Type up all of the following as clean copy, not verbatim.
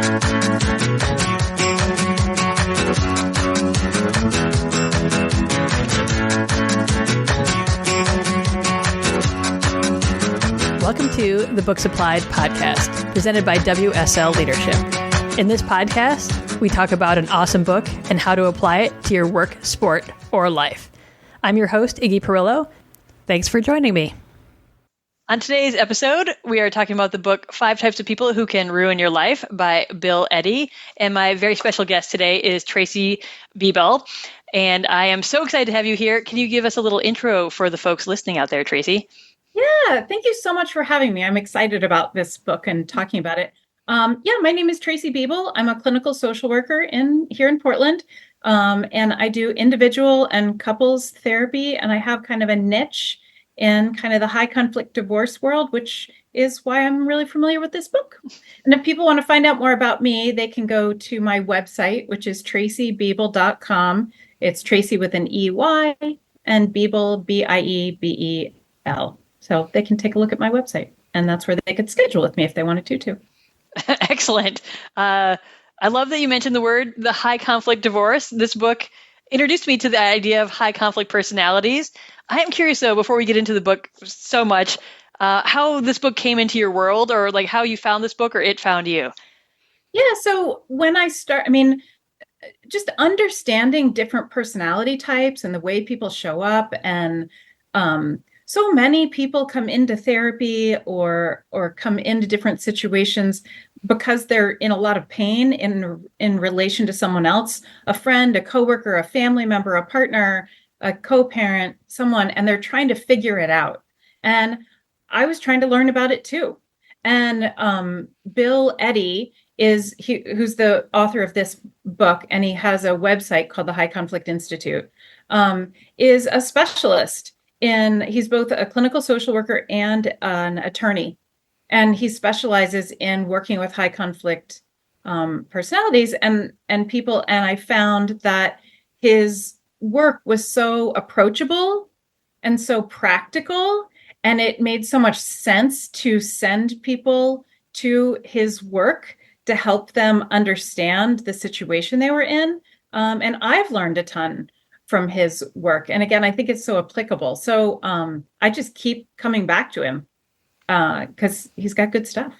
Welcome to the Books Applied podcast, presented by WSL Leadership. In this podcast, we talk about an awesome book and how to apply it to your work, sport, or life. I'm your host, Iggy Perillo. Thanks for joining me. On today's episode, we are talking about the book 5 Types of People Who Can Ruin Your Life by Bill Eddy. And my very special guest today is Tracey Biebel. And I am so excited to have you here. Can you give us a little intro for the folks listening out there, Tracey? Yeah, thank you so much for having me. I'm excited about this book and talking about it. My name is Tracey Biebel. I'm a clinical social worker here in Portland. And I do individual and couples therapy. And I have kind of a niche in kind of the high conflict divorce world, which is why I'm really familiar with this book. And if people want to find out more about me, they can go to my website, which is traceybiebel.com. It's Tracey with an EY and Biebel, Biebel. So they can take a look at my website, and that's where they could schedule with me if they wanted to too. Excellent. I love that you mentioned the high conflict divorce. This book introduced me to the idea of high conflict personalities. I am curious, though, before we get into the book so much, how this book came into your world, or like how you found this book or it found you. Yeah. So when I just understanding different personality types and the way people show up, and so many people come into therapy or come into different situations because they're in a lot of pain in relation to someone else, a friend, a coworker, a family member, a partner, a co-parent, someone, and they're trying to figure it out. And I was trying to learn about it too. And Bill Eddy who's the author of this book, and he has a website called the High Conflict Institute, is a specialist he's both a clinical social worker and an attorney. And he specializes in working with high conflict personalities and people. And I found that his work was so approachable and so practical, and it made so much sense to send people to his work to help them understand the situation they were in. And I've learned a ton from his work. And again, I think it's so applicable. So I just keep coming back to him because he's got good stuff.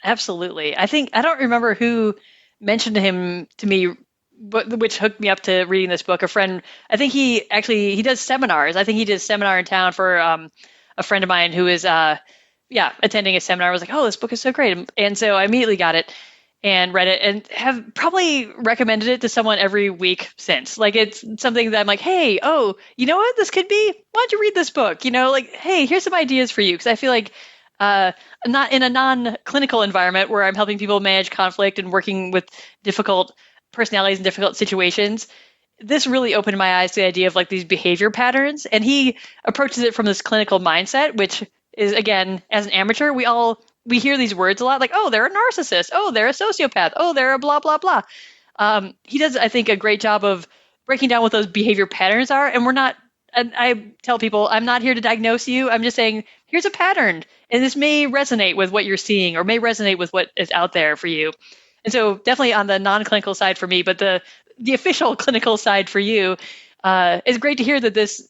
Absolutely. I don't remember who mentioned him to me, which hooked me up to reading this book. A friend, I think he does seminars. I think he did a seminar in town for a friend of mine who is attending a seminar. I was like, oh, this book is so great. And so I immediately got it and read it, and have probably recommended it to someone every week since. Like, it's something that I'm like, hey, oh, you know what this could be? Why don't you read this book? Like, hey, here's some ideas for you. Because I feel like not in a non-clinical environment where I'm helping people manage conflict and working with difficult personalities and difficult situations, this really opened my eyes to the idea of like these behavior patterns. And he approaches it from this clinical mindset, which is, again, as an amateur, we hear these words a lot, like, oh, they're a narcissist. Oh, they're a sociopath. Oh, they're a blah, blah, blah. He does, I think, a great job of breaking down what those behavior patterns are. And I tell people, I'm not here to diagnose you. I'm just saying, here's a pattern. And this may resonate with what you're seeing, or may resonate with what is out there for you. And so definitely on the non-clinical side for me, but the official clinical side for you, it's great to hear that this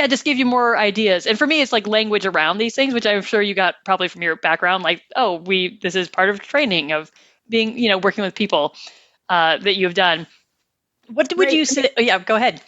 just give you more ideas. And for me, it's like language around these things, which I'm sure you got probably from your background. Like, oh, this is part of training of being, working with people that you have done. What would you say? Oh, yeah, go ahead.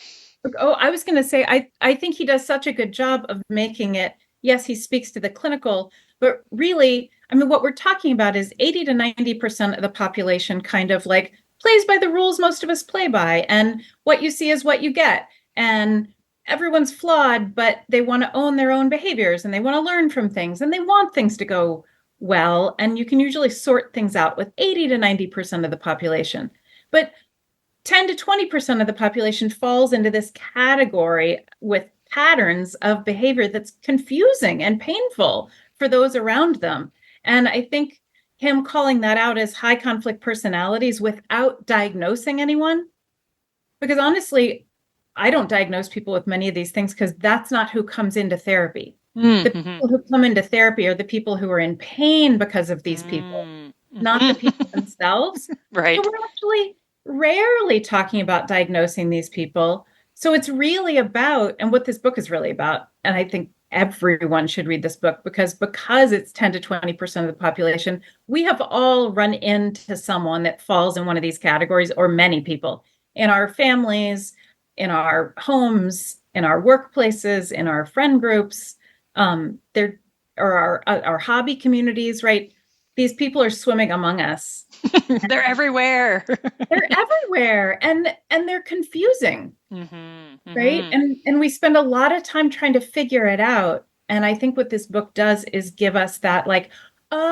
Oh, I was going to say, I think he does such a good job of making it. Yes, he speaks to the clinical, but really, I mean, what we're talking about is 80 to 90% of the population kind of like plays by the rules most of us play by. And what you see is what you get. And everyone's flawed, but they want to own their own behaviors, and they want to learn from things, and they want things to go well. And you can usually sort things out with 80 to 90% of the population. But 10 to 20% of the population falls into this category with patterns of behavior that's confusing and painful for those around them. And I think him calling that out as high conflict personalities without diagnosing anyone, because honestly, I don't diagnose people with many of these things because that's not who comes into therapy. Mm-hmm. The people who come into therapy are the people who are in pain because of these people. not the people themselves. So Right. we're actually rarely talking about diagnosing these people. So it's really about, and what this book is really about, and I think everyone should read this book because it's 10 to 20% of the population, we have all run into someone that falls in one of these categories, or many people in our families, in our homes, in our workplaces, in our friend groups, there or our hobby communities, right? These people are swimming among us. They're everywhere. They're everywhere, and they're confusing, Hmm. right? Hmm. And we spend a lot of time trying to figure it out. And I think what this book does is give us that, like,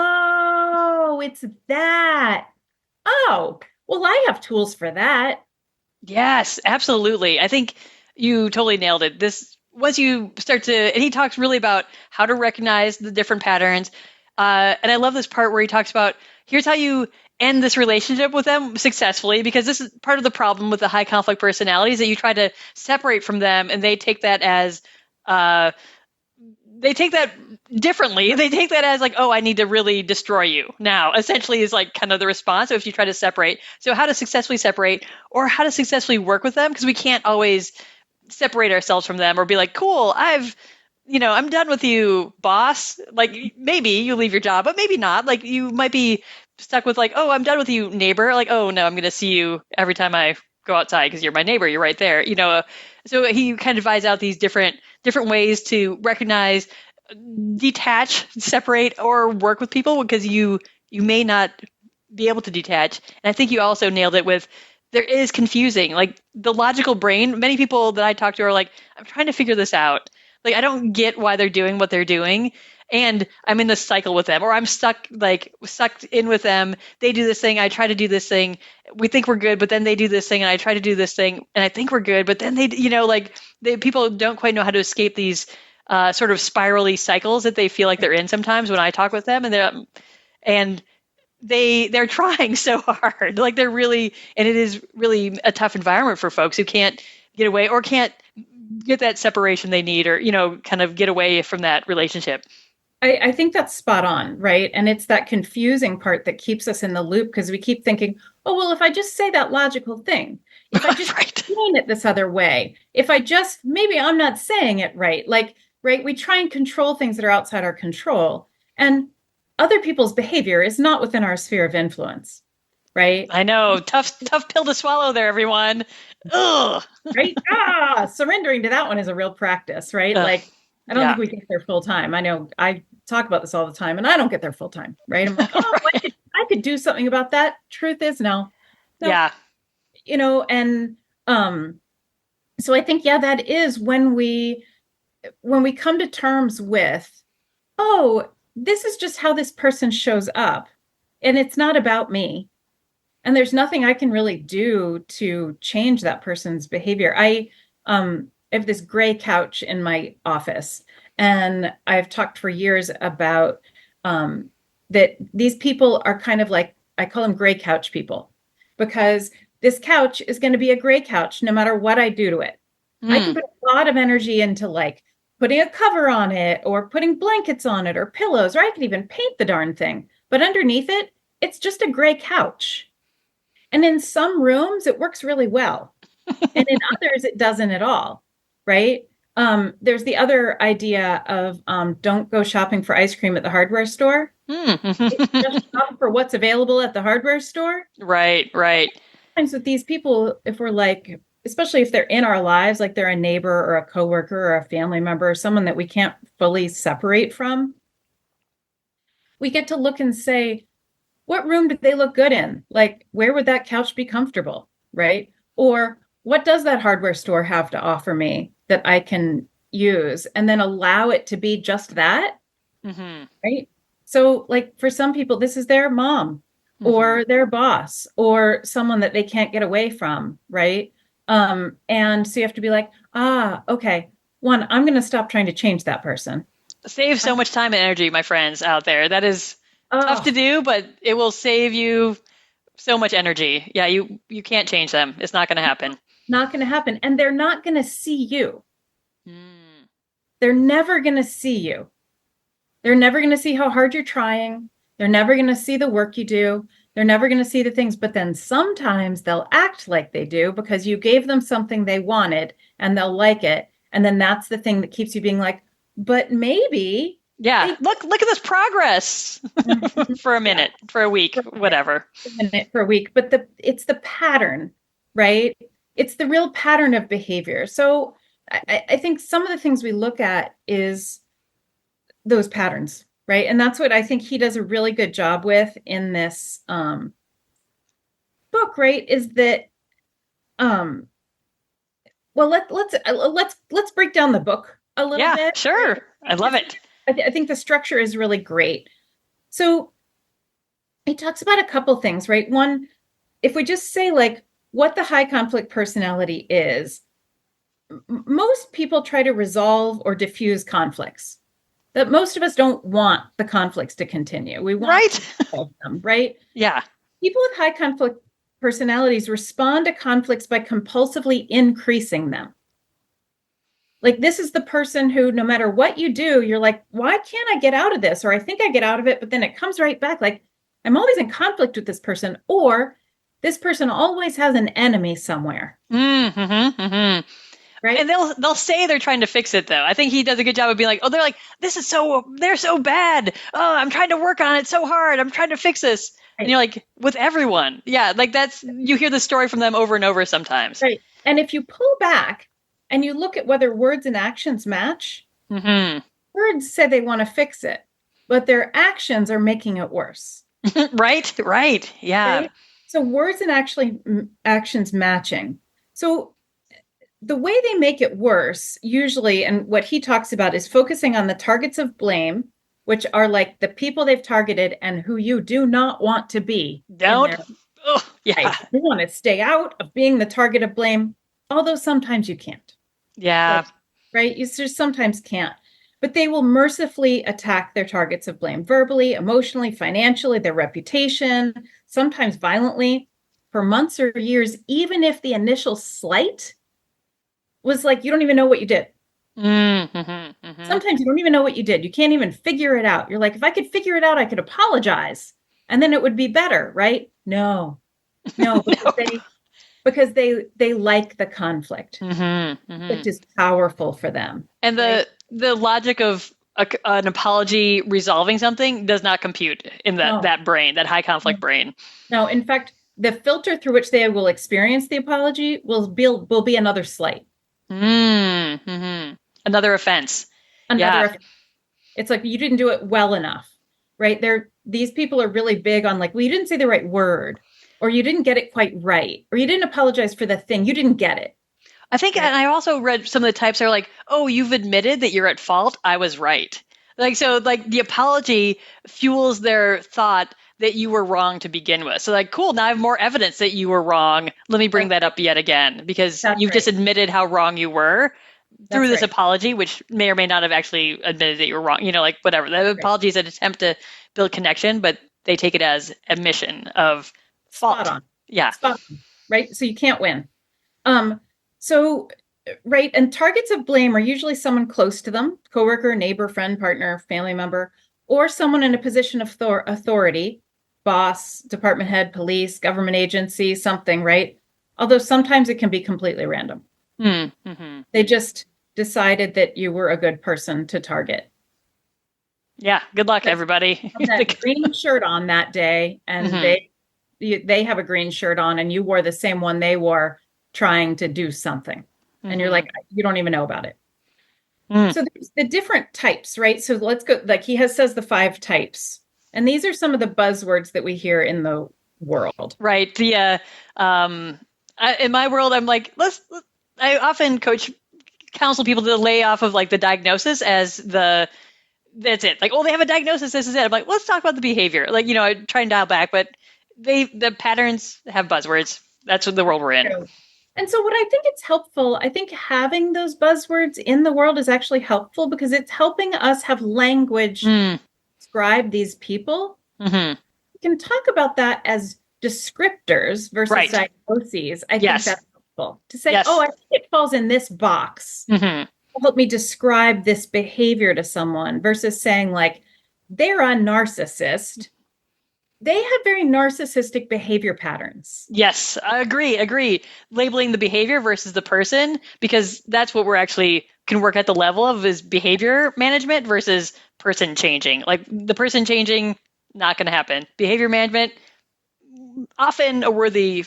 oh, it's that. Oh, well, I have tools for that. Yes, absolutely. I think you totally nailed it. This, once you start to, and he talks really about how to recognize the different patterns. And I love this part where he talks about here's how you end this relationship with them successfully, because this is part of the problem with the high conflict personalities, that you try to separate from them and they take that as uh, they take that differently. They take that as like, oh, I need to really destroy you now, essentially, is like kind of the response. So if you try to separate, so how to successfully separate or how to successfully work with them, because we can't always separate ourselves from them or be like, cool, I'm done with you, boss. Like maybe you leave your job, but maybe not. Like you might be stuck with like, oh, I'm done with you, neighbor. Like, oh no, I'm going to see you every time I go outside because you're my neighbor. You're right there. So he kind of divides out these different ways to recognize, detach, separate, or work with people, because you may not be able to detach. And I think you also nailed it with there is confusing. Like the logical brain, many people that I talk to are like, I'm trying to figure this out. Like I don't get why they're doing what they're doing. And I'm in this cycle with them, or I'm sucked in with them. They do this thing, I try to do this thing. We think we're good, but then they do this thing, and I try to do this thing, and I think we're good, but then people don't quite know how to escape these sort of spirally cycles that they feel like they're in sometimes when I talk with them, and they're trying so hard. Like they're really, and it is really a tough environment for folks who can't get away or can't get that separation they need, or kind of get away from that relationship. I think that's spot on, right? And it's that confusing part that keeps us in the loop because we keep thinking, oh, well, if I just say that logical thing, if I just Right. explain it this other way, if I just, maybe I'm not saying it right. Like, right, we try and control things that are outside our control. And other people's behavior is not within our sphere of influence, right? I know, tough pill to swallow there, everyone. Ugh. Right? Surrendering to that one is a real practice, right? Ugh. Like, I don't think Yeah. we get there full time. I know I talk about this all the time and I don't get there full time, right? I'm like, oh, Right. I could do something about that. Truth is no. No, Yeah. and um so I think, yeah, that is when we come to terms with, oh, this is just how this person shows up and it's not about me. And there's nothing I can really do to change that person's behavior. I have this gray couch in my office, and I've talked for years about that these people are kind of like, I call them gray couch people, because this couch is going to be a gray couch no matter what I do to it. I can Mm. put a lot of energy into like putting a cover on it or putting blankets on it or pillows, or I can even paint the darn thing. But underneath it, it's just a gray couch. And in some rooms, it works really well. And in others, it doesn't at all. Right. There's the other idea of don't go shopping for ice cream at the hardware store. Just Mm. shop for what's available at the hardware store. Right, right. Sometimes with these people, if we're like, especially if they're in our lives, like they're a neighbor or a coworker or a family member or someone that we can't fully separate from, we get to look and say, what room did they look good in? Like, where would that couch be comfortable? Right. Or what does that hardware store have to offer me that I can use? And then allow it to be just that. Hmm. Right. So, like, for some people, this is their mom Hmm. or their boss or someone that they can't get away from. Right. And so you have to be like, okay, one, I'm going to stop trying to change that person. Save so much time and energy, my friends out there. That is tough to Oh, do, but it will save you so much energy. Yeah, you can't change them. It's not going to happen. not going to happen. And they're not going to see you. Mm. They're never going to see you. They're never going to see how hard you're trying. They're never going to see the work you do. They're never going to see the things, but then sometimes they'll act like they do because you gave them something they wanted and they'll like it. And then that's the thing that keeps you being like, but maybe Yeah. they Look at this progress for a minute, for a week, whatever. for a week, but it's the pattern, right? It's the real pattern of behavior. So I think some of the things we look at is those patterns, right? And that's what I think he does a really good job with in this book, right? Is that well, let's break down the book a little Yeah, bit. sure. I love it. I think the structure is really great. So he talks about a couple things, right? One, if we just say like what the high conflict personality is, most people try to resolve or diffuse conflicts. That most of us don't want the conflicts to continue. We want to resolve them, right? Yeah. People with high conflict personalities respond to conflicts by compulsively increasing them. Like this is the person who, no matter what you do, you're like, why can't I get out of this? Or I think I get out of it, but then it comes right back. Like I'm always in conflict with this person, or this person always has an enemy somewhere. Right? And they'll say they're trying to fix it though. I think he does a good job of being like, oh, they're like, they're so bad. Oh, I'm trying to work on it so hard. I'm trying to fix this. Right. And you're like, with everyone. Yeah, like you hear the story from them over and over sometimes. Right. And if you pull back and you look at whether words and actions match, words say they want to fix it, but their actions are making it worse. Right. Yeah. Right? So words and actions matching. So the way they make it worse, usually, and what he talks about is focusing on the targets of blame, which are like the people they've targeted and who you do not want to be. Yeah. You want to stay out of being the target of blame, although sometimes you can't. Yeah. Right? You just sometimes can't. But they will mercifully attack their targets of blame verbally, emotionally, financially, their reputation, sometimes violently, for months or years, even if the initial slight was like, you don't even know what you did. Sometimes you don't even know what you did. You can't even figure it out. You're like, if I could figure it out, I could apologize and then it would be better, right? No, because they like the conflict. It is powerful for them. And the logic of an apology resolving something does not compute in that brain, that high conflict brain. No, in fact, the filter through which they will experience the apology will be another slight. Another offense. Offense. It's like you didn't do it well enough, right? These people are really big on like, well, you didn't say the right word, or you didn't get it quite right, or you didn't apologize for the thing. You didn't get it. I think, and I also read some of the types are like, oh, you've admitted that you're at fault. I was right. Like, so like the apology fuels their thought that you were wrong to begin with. So like, cool, now I have more evidence that you were wrong. Let me bring that up yet again, because you've just admitted how wrong you were through this apology, which may or may not have actually admitted that you were wrong. You know, like whatever. The apology is an attempt to build connection, but they take it as admission of fault. Spot on. Yeah. Spot on. Right. So you can't win. So, right. And targets of blame are usually someone close to them, coworker, neighbor, friend, partner, family member, or someone in a position of authority, boss, department head, police, government agency, something, right? Although sometimes it can be completely random. They just decided that you were a good person to target. Yeah. Good luck, everybody. That green shirt on that day, and they have a green shirt on, and you wore the same one they wore trying to do something. And you're like, you don't even know about it. So there's the different types, right? So let's go, like he says the 5 types. And these are some of the buzzwords that we hear in the world. Right. The in my world, I'm like, I often counsel people to lay off of like the diagnosis as that's it. Like, oh, they have a diagnosis. This is it. I'm like, let's talk about the behavior. Like, you know, I try and dial back, but the patterns have buzzwords. That's what the world we're in. True. And so what I think it's helpful, I think having those buzzwords in the world is actually helpful because it's helping us have language to describe these people. We can talk about that as descriptors versus diagnoses. I think that's helpful to say, oh, I think it falls in this box. Help me describe this behavior to someone versus saying like, they're a narcissist. they have very narcissistic behavior patterns. Yes, I agree. Labeling the behavior versus the person, because that's what we're actually can work at the level of is behavior management versus person changing. Like the person changing, not going to happen. Behavior management, often a worthy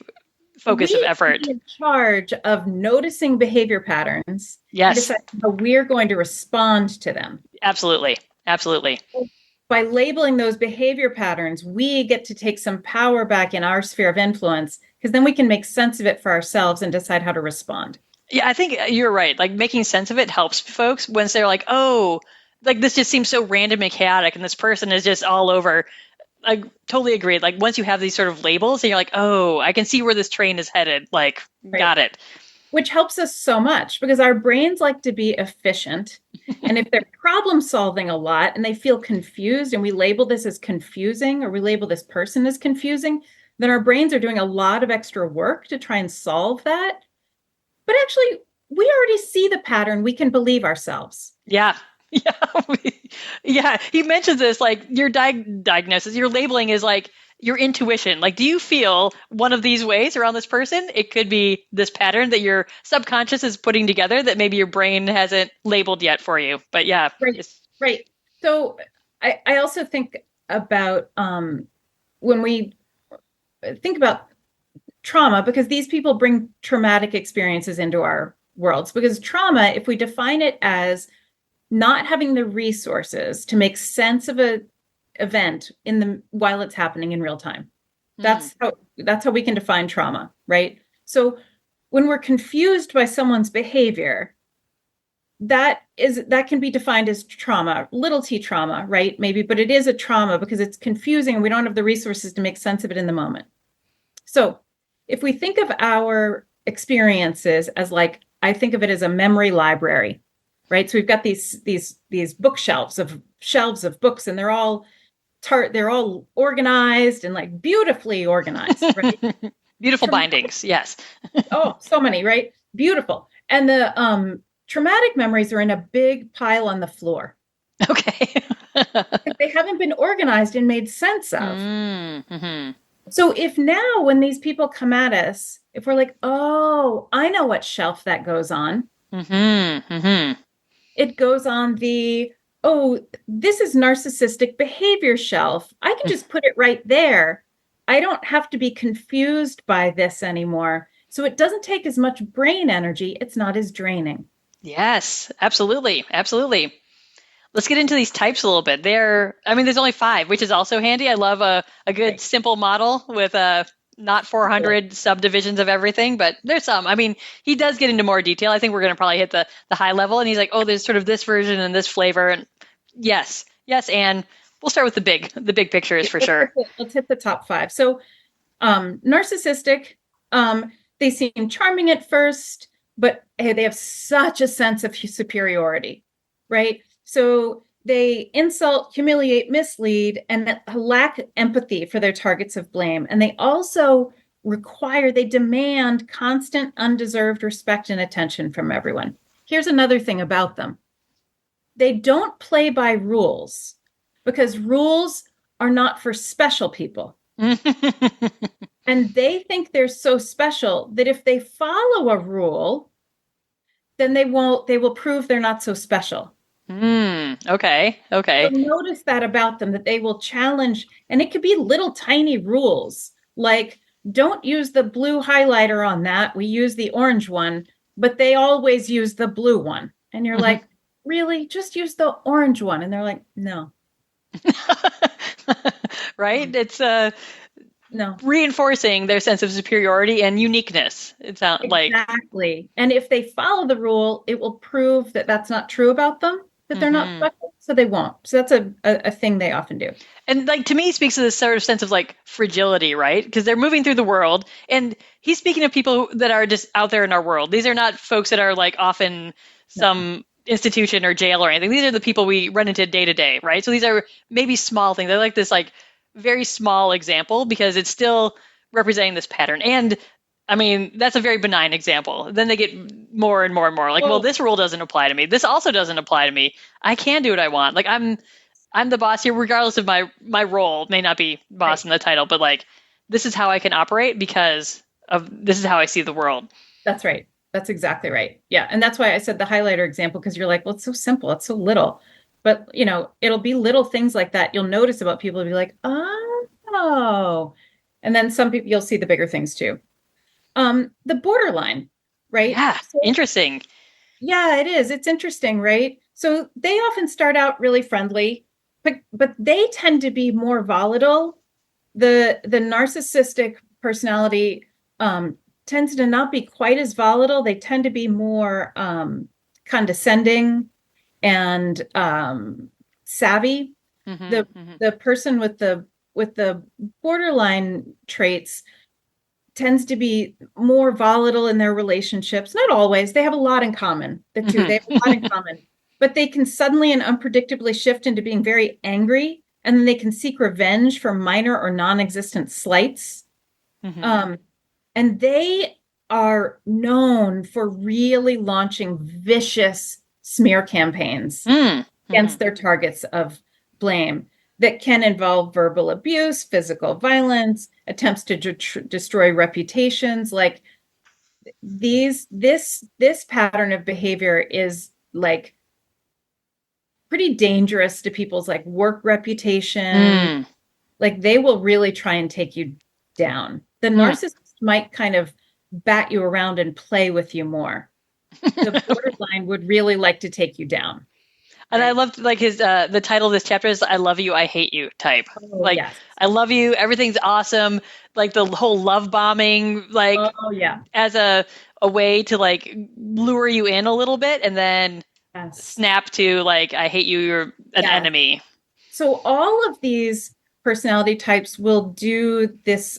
focus of We can effort. be in charge of noticing behavior patterns and Yes, decide how we're going to respond to them. absolutely. Absolutely. By labeling those behavior patterns, we get to take some power back in our sphere of influence because then we can make sense of it for ourselves and decide how to respond. Yeah, I think you're right. Like making sense of it helps folks once they're like, oh, like this just seems so random and chaotic, and this person is just all over. I totally agree. Like once you have these sort of labels, and you're like, oh, I can see where this train is headed. Like, Right. got it. Which helps us so much because our brains like to be efficient. And if they're problem solving a lot and they feel confused, and we label this as confusing or we label this person as confusing, then our brains are doing a lot of extra work to try and solve that. But actually, we already see the pattern. We can believe ourselves. Yeah. Yeah. Yeah. He mentions this like your diagnosis, your labeling is like your intuition. Like, do you feel one of these ways around this person? It could be this pattern that your subconscious is putting together that maybe your brain hasn't labeled yet for you. But yeah, Right. it's, Right. So I also think about when we think about trauma, because these people bring traumatic experiences into our worlds. Because trauma, if we define it as not having the resources to make sense of a event in the while it's happening in real time, mm, that's how we can define trauma, right? So when we're confused by someone's behavior, that can be defined as trauma, little t trauma, right? Maybe, but it is a trauma because it's confusing and we don't have the resources to make sense of it in the moment. So if we think of our experiences as like, I think of it as a memory library, right? So we've got these bookshelves of shelves of books, and they're all organized and like beautifully organized, right? beautiful Traumatic, bindings. Yes. oh, so many, right? Beautiful. And the traumatic memories are in a big pile on the floor. Okay. They haven't been organized and made sense of. Mm-hmm. So if now when these people come at us, if we're like, oh, I know what shelf that goes on. Mm-hmm. Mm-hmm. It goes on the, oh, this is narcissistic behavior shelf. I can just put it right there. I don't have to be confused by this anymore. So it doesn't take as much brain energy. It's not as draining. Yes, absolutely. Absolutely. Let's get into these types a little bit. I mean, there's only five, which is also handy. I love a good Right. simple model with not 400 subdivisions of everything, but there's some. I mean, he does get into more detail. I think we're going to probably hit the high level, and he's like, oh, there's sort of this version and this flavor, and yes, and we'll start with the big pictures for sure. Let's hit the top five. So narcissistic, they seem charming at first, but hey, they have such a sense of superiority, right? So they insult, humiliate, mislead, and lack empathy for their targets of blame. And they also they demand constant, undeserved respect and attention from everyone. Here's another thing about them: they don't play by rules because rules are not for special people. And they think they're so special that if they follow a rule, then they will prove they're not so special. Okay, You'll okay. notice that about them, that they will challenge, and it could be little tiny rules like don't use the blue highlighter on that. We use the orange one, but they always use the blue one. And you're Mhm. like, really? Just use the orange one. And they're like, no, Right? It's no. reinforcing their sense of superiority and uniqueness. It sounds like. Exactly. And if they follow the rule, it will prove that that's not true about them, that they're not Hmm. special. So they won't. So that's a thing they often do. And like to me, it speaks to this sort of sense of like fragility, right? Because they're moving through the world, and he's speaking of people that are just out there in our world. These are not folks that are like off in No. some institution or jail or anything. These are the people we run into day to day, right? So these are maybe small things. They're like this like very small example because it's still representing this pattern. And I mean, that's a very benign example. Then they get more and more and more like, well, Well, this rule doesn't apply to me. This also doesn't apply to me. I can do what I want. Like I'm the boss here, regardless of my role. May not be boss Right. in the title, but like this is how I can operate because of this is how I see the world. That's right. That's exactly right. Yeah. And that's why I said the highlighter example, because you're like, well, it's so simple, it's so little. But it'll be little things like that you'll notice about people and be like, oh. And then some people you'll see the bigger things too. The borderline, right? Yeah, So interesting. yeah, it is. It's interesting, right? So they often start out really friendly, but they tend to be more volatile. The narcissistic personality tends to not be quite as volatile. They tend to be more condescending and savvy. Hmm. The Hmm. the person with the borderline traits tends to be more volatile in their relationships. Not always. They have a lot in common. The two, they have a lot in Hmm. common. But they can suddenly and unpredictably shift into being very angry, and then they can seek revenge for minor or non-existent slights. Hmm. Um, and they are known for really launching vicious smear campaigns Hmm. Hmm. against their targets of blame that can involve verbal abuse, physical violence, attempts to destroy reputations. Like this pattern of behavior is like pretty dangerous to people's like work reputation. Hmm. Like they will really try and take you down. The Hmm. narcissist might kind of bat you around and play with you more. The borderline would really like to take you down, And I right? loved like his the title of this chapter is "I love you, I hate you" type. Oh, Like yes. I love you, everything's awesome. Like the whole love bombing, like Oh, yeah. as a way to like lure you in a little bit, and then Yes. snap to like I hate you, you're an Yes. enemy. So all of these personality types will do this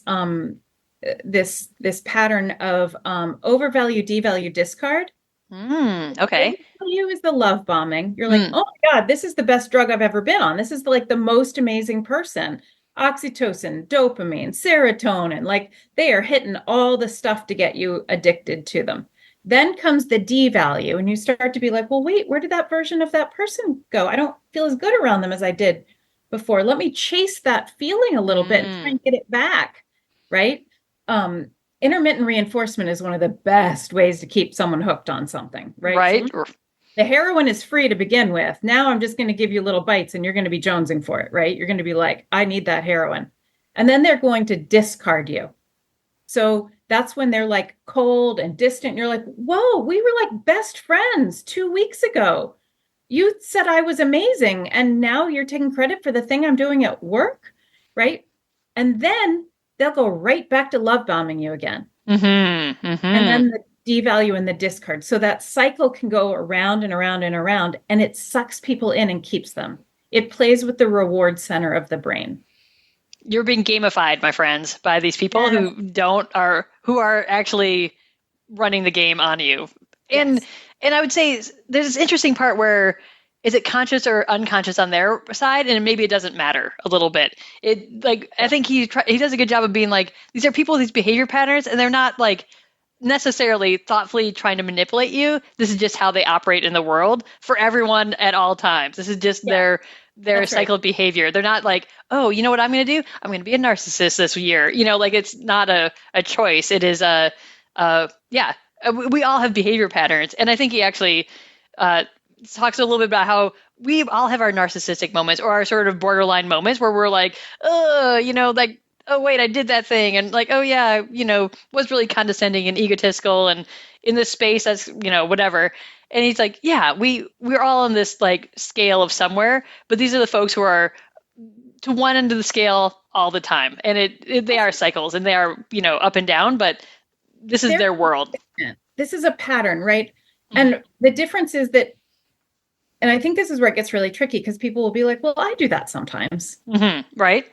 pattern of overvalue, devalue, discard. Okay. Overvalue is the love bombing. You're like, Mm. oh my God, this is the best drug I've ever been on. This is like the most amazing person. Oxytocin, dopamine, serotonin, like they are hitting all the stuff to get you addicted to them. Then comes the devalue, and you start to be like, well, wait, where did that version of that person go? I don't feel as good around them as I did before. Let me chase that feeling a little bit and try Mm. and get it back, right? Um, Intermittent reinforcement is one of the best ways to keep someone hooked on something, right? So Right? the heroin is free to begin with. Now I'm just going to give you little bites and you're going to be jonesing for it, right? You're going to be like, I need that heroin. And then they're going to discard you. So that's when they're like cold and distant. You're like, whoa, we were like best friends 2 weeks ago. You said I was amazing. And now you're taking credit for the thing I'm doing at work, right? And then they'll go right back to love bombing you again. Mm-hmm. And Mm-hmm. then the devalue and the discard. So that cycle can go around and around and around, and it sucks people in and keeps them. It plays with the reward center of the brain. You're being gamified, my friends, by these people Yes. who are actually running the game on you. And Yes. and I would say there's this interesting part where is it conscious or unconscious on their side, and maybe it doesn't matter a little bit. It like I Yeah. think he does a good job of being like these are people with these behavior patterns, and they're not like necessarily thoughtfully trying to manipulate you. This is just how they operate in the world for everyone at all times. This is just Yeah. their That's right. cycle of behavior. They're not like, oh, you know what I'm going to do? I'm going to be a narcissist this year. You know, like it's not a choice. It is yeah. We all have behavior patterns, and I think he actually uh, talks a little bit about how we all have our narcissistic moments or our sort of borderline moments where we're like, you know, like oh wait, I did that thing, and like, oh yeah, you know, was really condescending and egotistical, and in this space, that's you know, whatever. And he's like, yeah, we're all on this like scale of somewhere, but these are the folks who are to one end of the scale all the time, and they are cycles, and they are you know up and down, but this is They're their world. consistent. This is a pattern, right? Hmm. And the difference is that, and I think this is where it gets really tricky because people will be like, well, I do that sometimes. Hmm. Right?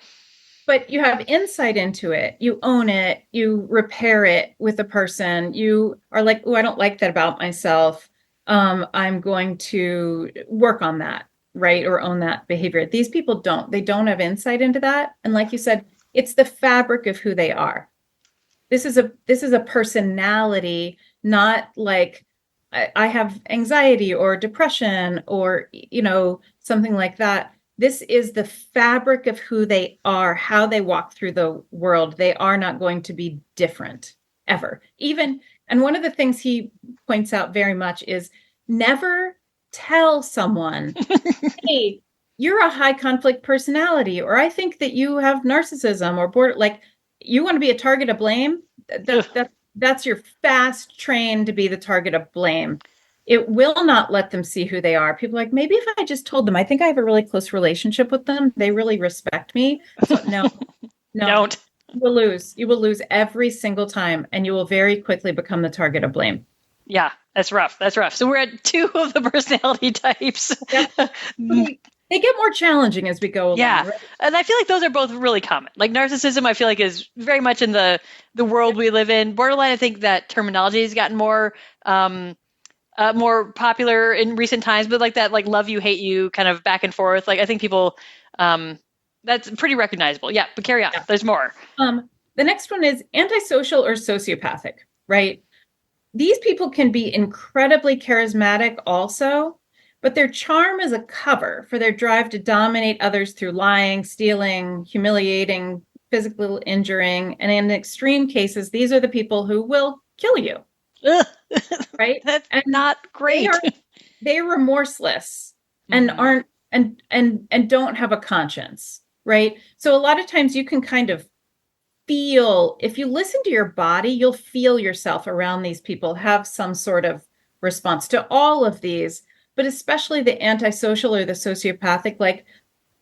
But you have insight into it. You own it. You repair it with a person. You are like, oh, I don't like that about myself. I'm going to work on that, right? Or own that behavior. These people don't. They don't have insight into that. And like you said, it's the fabric of who they are. This is a personality, not like I have anxiety or depression or something like that. This is the fabric of who they are, how they walk through the world. They are not going to be different ever. Even, and one of the things he points out very much is never tell someone, hey, you're a high conflict personality, or I think that you have narcissism or border, like you want to be a target of blame. That's your fast train to be the target of blame. It will not let them see who they are. People are like, maybe if I just told them, I think I have a really close relationship with them. They really respect me. So no, no, Don't. you will lose. You will lose every single time, and you will very quickly become the target of blame. Yeah, that's rough. That's rough. So we're at two of the personality types. Yep. They get more challenging as we go Yeah. along, right? And I feel like those are both really common. Like narcissism, I feel like is very much in the world we live in. Borderline, I think that terminology has gotten more popular in recent times, but like that, like love you, hate you, kind of back and forth. Like I think people, that's pretty recognizable. Yeah, but carry on. Yeah. There's more. The next one is antisocial or sociopathic, right? These people can be incredibly charismatic also, but their charm is a cover for their drive to dominate others through lying, stealing, humiliating, physical injuring. And in extreme cases, these are the people who will kill you, Ugh. right? That's And not they great. are they're remorseless and Mhm. aren't and don't have a conscience, right? So a lot of times you can kind of feel, if you listen to your body, you'll feel yourself around these people have some sort of response to all of these, but especially the antisocial or the sociopathic. Like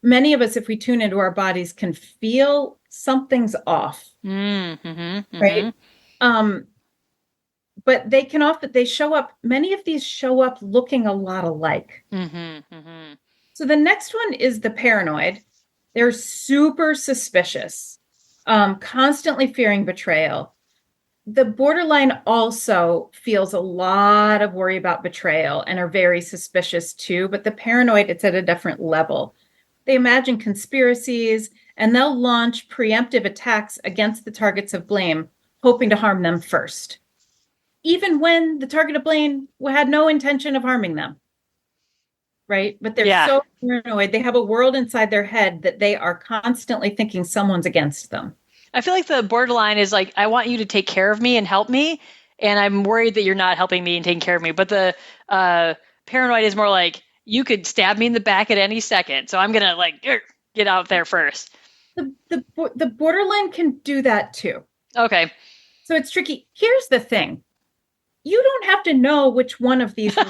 many of us, if we tune into our bodies, can feel something's off, Mm-hmm. right? Mm-hmm. Um, but they show up, many of these show up looking a lot alike. Mm-hmm. Mm-hmm. So the next one is the paranoid. They're super suspicious, constantly fearing betrayal. The borderline also feels a lot of worry about betrayal and are very suspicious too, but the paranoid, it's at a different level. They imagine conspiracies and they'll launch preemptive attacks against the targets of blame, hoping to harm them first, even when the target of blame had no intention of harming them, right? But they're Yeah. so paranoid. They have a world inside their head that they are constantly thinking someone's against them. I feel like the borderline is like, I want you to take care of me and help me, and I'm worried that you're not helping me and taking care of me. But the paranoid is more like, you could stab me in the back at any second, so I'm gonna like get out there first. The borderline can do that too. Okay. So it's tricky. Here's the thing. You don't have to know which one of these will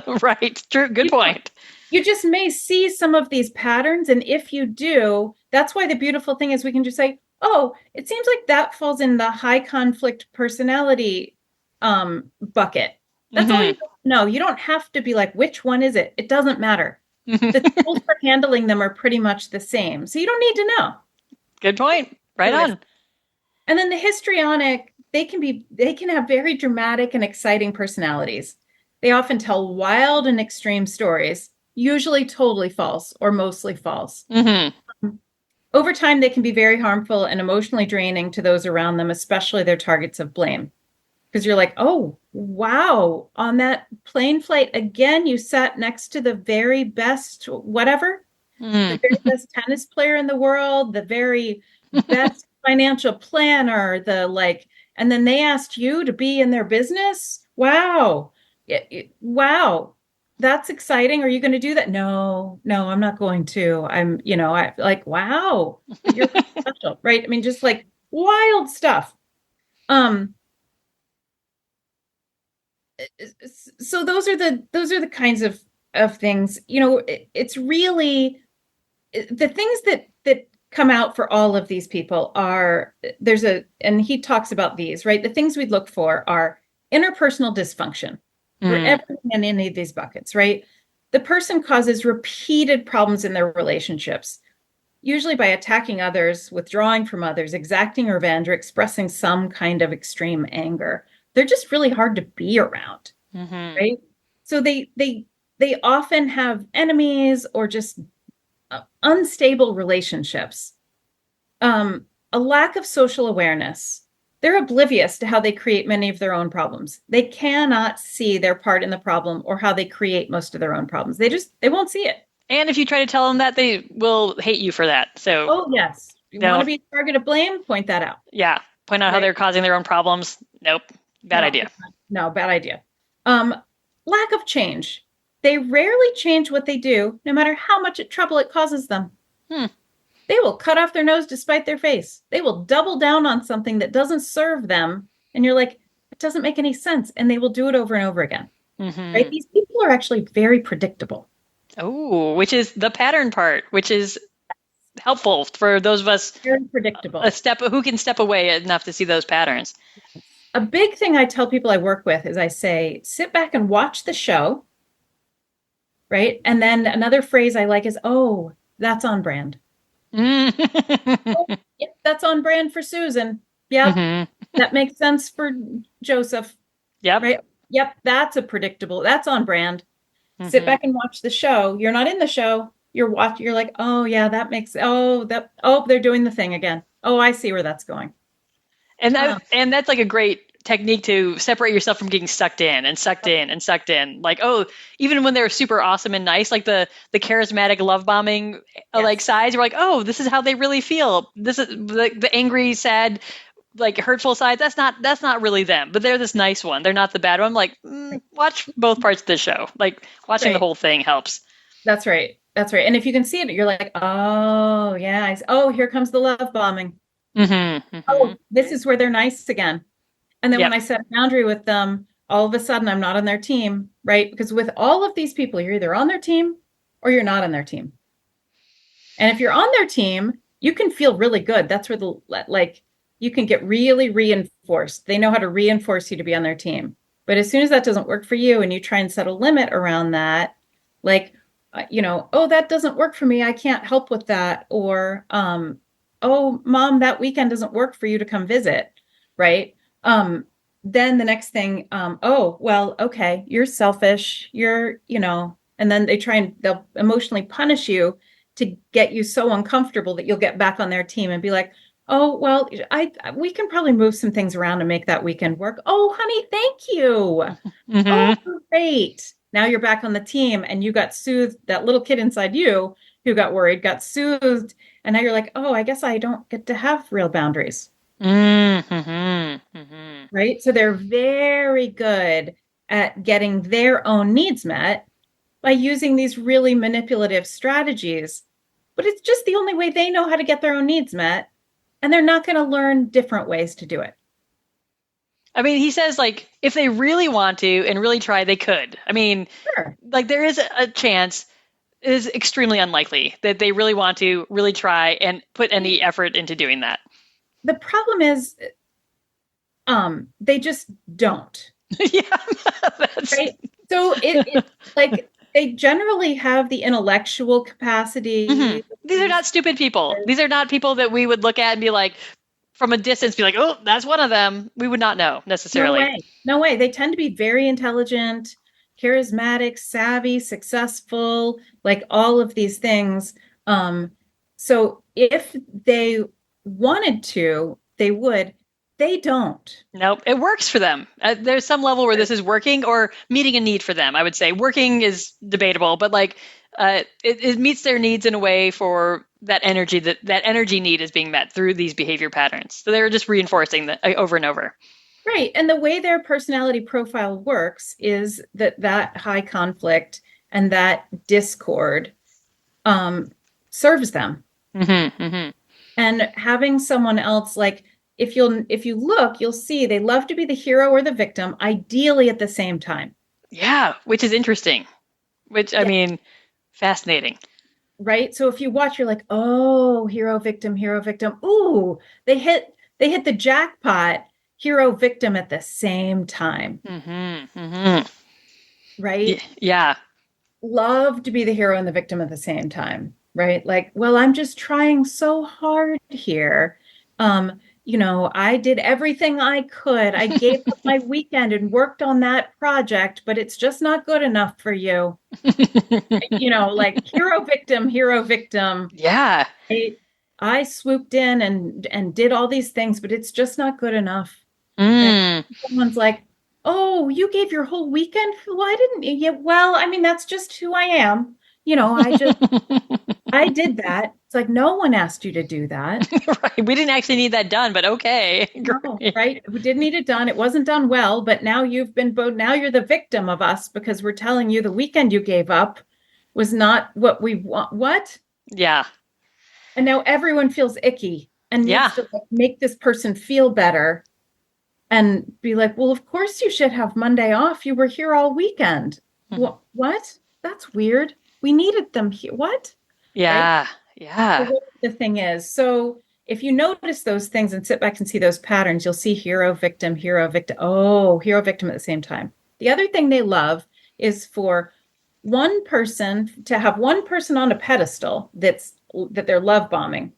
work. Right. True. Good You don't. point. You just may see some of these patterns. And if you do, that's why the beautiful thing is we can just say, oh, it seems like that falls in the high conflict personality bucket. That's all you know. You don't have to be like, which one is it? It doesn't matter. The tools for handling them are pretty much the same. So you don't need to know. Good point. Right on. And then the histrionic, they can have very dramatic and exciting personalities. They often tell wild and extreme stories, usually totally false or mostly false. Mm-hmm. Over time, they can be very harmful and emotionally draining to those around them, especially their targets of blame. Because you're like, oh, wow, on that plane flight, again, you sat next to the very best, whatever, the very best tennis player in the world, the very best financial planner, and then they asked you to be in their business. Wow. Wow. That's exciting. Are you going to do that? No, no, I'm not going to. I like, wow, but you're special, right? I mean, just like wild stuff. Um, so those are the kinds of things, it's really the things that come out for all of these people are and he talks about these, right? The things we'd look for are interpersonal dysfunction for everything in any of these buckets, right? The person causes repeated problems in their relationships, usually by attacking others, withdrawing from others, exacting revenge, or expressing some kind of extreme anger. They're just really hard to be around, right? So they often have enemies or just unstable relationships, a lack of social awareness. They're oblivious to how they create many of their own problems. They cannot see their part in the problem or how they create most of their own problems. They won't see it. And if you try to tell them that, they will hate you for that. So Oh, yes. You want to don't, be a target of blame? Point that out. yeah, point out how Right? they're causing their own problems. Nope, bad No, idea. no, bad idea. Um, Lack of change. They rarely change what they do, no matter how much trouble it causes them. Hmm. They will cut off their nose to spite their face. They will double down on something that doesn't serve them. And you're like, it doesn't make any sense. And they will do it over and over again. Right? Mm-hmm. These people are actually very predictable. Oh, which is the pattern part, which is helpful for those of us Very a predictable. step who can step away enough to see those patterns. A big thing I tell people I work with is I say, sit back and watch the show, right? And then another phrase I like is, oh, that's on brand. Oh, Mm-hmm. yep, that's on brand for Susan. Yep, that makes sense for Joseph, Yep. right? Yep, that's a predictable, that's on brand. Sit Mm-hmm. back and watch the show. You're not in the show. You're like, oh yeah, that makes oh, they're doing the thing again. Oh, I see where that's going. Um, And that's like a great technique to separate yourself from getting sucked in and sucked in and sucked in. Like, oh, even when they're super awesome and nice, like the charismatic love bombing like yes, sides, you're like, oh, this is how they really feel. This is the angry, sad, like hurtful side. That's not really them, but they're this nice one. They're not the bad one. I'm like, watch both parts of the show. Like watching the right. whole thing helps. That's right. That's right. And if you can see it, you're like, oh yeah, oh, here comes the love bombing. Mm-hmm. Mm-hmm. Oh, this is where they're nice again. And then when Yep. I set a boundary with them, all of a sudden I'm not on their team, right? Because with all of these people, you're either on their team or you're not on their team. And if you're on their team, you can feel really good. That's where the like you can get really reinforced. They know how to reinforce you to be on their team. But as soon as that doesn't work for you and you try and set a limit around that, like oh, that doesn't work for me. I can't help with that. Or oh, mom, that weekend doesn't work for you to come visit, right? Then the next thing, oh, well, okay, you're selfish. And then they'll emotionally punish you to get you so uncomfortable that you'll get back on their team and be like, oh, well, we can probably move some things around and make that weekend work. Oh, honey, thank you. Oh, Mm-hmm. great. Now you're back on the team and you got soothed. That little kid inside you who got worried got soothed. And now you're like, oh, I guess I don't get to have real boundaries. Mm-hmm. Mm-hmm. Right. So they're very good at getting their own needs met by using these really manipulative strategies. But it's just the only way they know how to get their own needs met. And they're not going to learn different ways to do it. I mean, he says like if they really want to and really try, they could. I mean, Sure. like there is a chance, it is extremely unlikely that they really want to really try and put any effort into doing that. The problem is they just don't. Yeah, that's Right. So it's like they generally have the intellectual mhm. capacity. These are not stupid people. These are not people that we would look at and be like, from a distance, be like, oh, that's one of them. We would not know No necessarily. way. No way. They tend to be very intelligent, charismatic, savvy, successful, like all of these things. So if they wanted to, they would. They don't. Nope, it works for them. There's some level where this is working or meeting a need for them. I would say working is debatable, but like it meets their needs in a way for that energy that energy need is being met through these behavior patterns. So they're just reinforcing that over and over. Right. And the way their personality profile works is that high conflict and that discord um, serves them. Mm-hmm, mm-hmm. And having someone else like if you look, you'll see they love to be the hero or the victim, ideally at the same time. Yeah, which is interesting. Which I Yeah. mean, fascinating. Right. So if you watch, you're like, oh, hero, victim, hero, victim. Ooh, they hit the jackpot, hero, victim at the same time. Mm-hmm, mm-hmm. Right. Yeah. Love to be the hero and the victim at the same time, right? Like, well, I'm just trying so hard here. I did everything I could. I gave up my weekend and worked on that project, but it's just not good enough for you. Like hero victim, hero victim. Yeah. I swooped in and did all these things, but it's just not good enough. And Mm. someone's like, "Oh, you gave your whole weekend? Why didn't you?" Yeah, well, I mean, that's just who I am. I did that. It's like, no one asked you to do that. Right. We didn't actually need that done, but okay. No, Great. right? We didn't need it done. It wasn't done well, but now now you're the victim of us because we're telling you the weekend you gave up was not what we want. What? Yeah. And now everyone feels icky and Yeah. needs to like, make this person feel better and be like, well, of course you should have Monday off. You were here all weekend. Mhm. What? That's weird. We needed them here. What? Right? Yeah. So Yeah. what the thing is, so if you notice those things and sit back and see those patterns, you'll see hero, victim, hero, victim. Oh, hero, victim at the same time. The other thing they love is for one person to have one person on a pedestal that they're love bombing,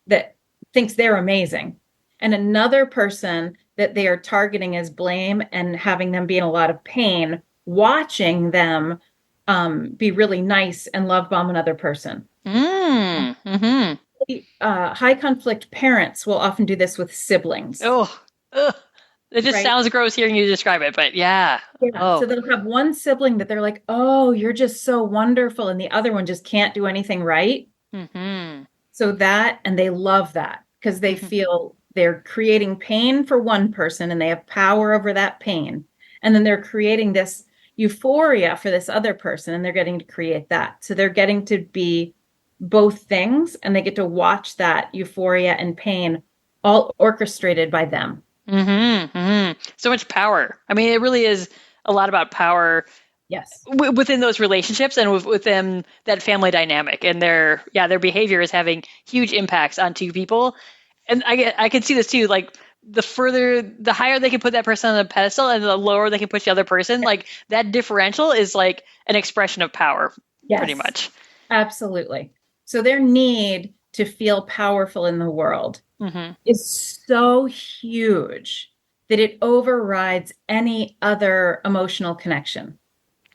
that thinks they're amazing, and another person that they are targeting as blame and having them be in a lot of pain, watching them be really nice and love bomb another person. Mm-hmm. High conflict parents will often do this with siblings, Oh, ugh. It just right? sounds gross hearing you describe it, but yeah. Yeah. So Oh. they'll have one sibling that they're like, oh, you're just so wonderful. And the other one just can't do anything right. Mm-hmm. So that, and they love that because they Mm-hmm. feel they're creating pain for one person and they have power over that pain. And then they're creating this euphoria for this other person and they're getting to create that. So they're getting to be both things and they get to watch that euphoria and pain all orchestrated by them. Mm-hmm. Mm-hmm. So much power. I mean, it really is a lot about power Yes. within those relationships and within that family dynamic, and their behavior is having huge impacts on two people. And I can see this too, like the higher they can put that person on the pedestal and the lower they can push the other person, like that differential is like an expression of power, pretty Yes, much. absolutely. So their need to feel powerful in the world Hmm. is so huge that it overrides any other emotional connection.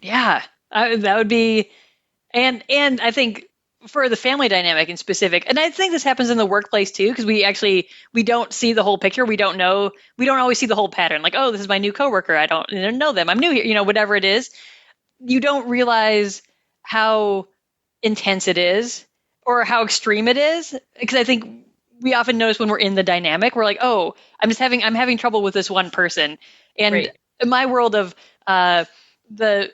Yeah, that would be, and I think for the family dynamic in specific, and I think this happens in the workplace too, because we don't see the whole picture. We don't always see the whole pattern. Like, oh, this is my new coworker. I don't know them. I'm new here. Whatever it is, you don't realize how intense it is or how extreme it is. Because I think we often notice when we're in the dynamic, we're like, oh, I'm having trouble with this one person. And Right. in my world of the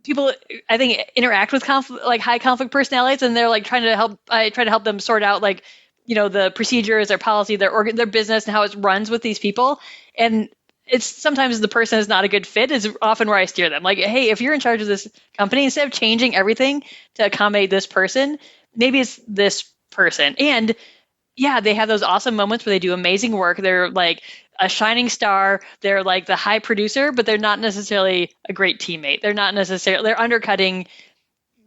people, I think, interact with like high conflict personalities, and they're like trying to help. I try to help them sort out like the procedures, their policy, their business, and how it runs with these people. And it's sometimes the person is not a good fit is often where I steer them. Like, hey, if you're in charge of this company, instead of changing everything to accommodate this person, maybe it's this person. And yeah, they have those awesome moments where they do amazing work. They're like a shining star. They're like the high producer, but they're not necessarily a great teammate. They're undercutting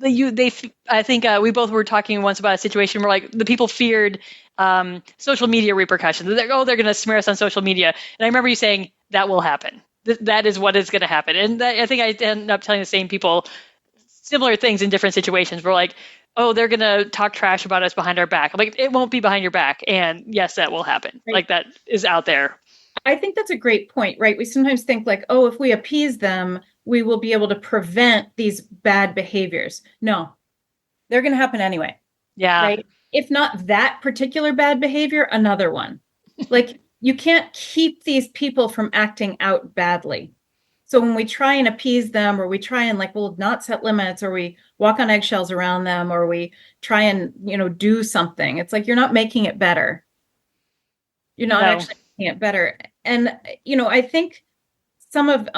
I think we both were talking once about a situation where like the people feared social media repercussions. They're going to smear us on social media. And I remember you saying that will happen. That is what is going to happen. And I think I end up telling the same people similar things in different situations. We're like, oh, they're going to talk trash about us behind our back. I'm like, it won't be behind your back. And yes, that will happen. Right. Like that is out there. I think that's a great point, right? We sometimes think like, oh, if we appease them, we will be able to prevent these bad behaviors. No, they're going to happen anyway, Yeah. right? If not that particular bad behavior, another one. Like you can't keep these people from acting out badly. So when we try and appease them, or we try and like, well, not set limits, or we walk on eggshells around them, or we try and, do something, it's like you're not making it better. You're not No. actually making it better. And, I think some of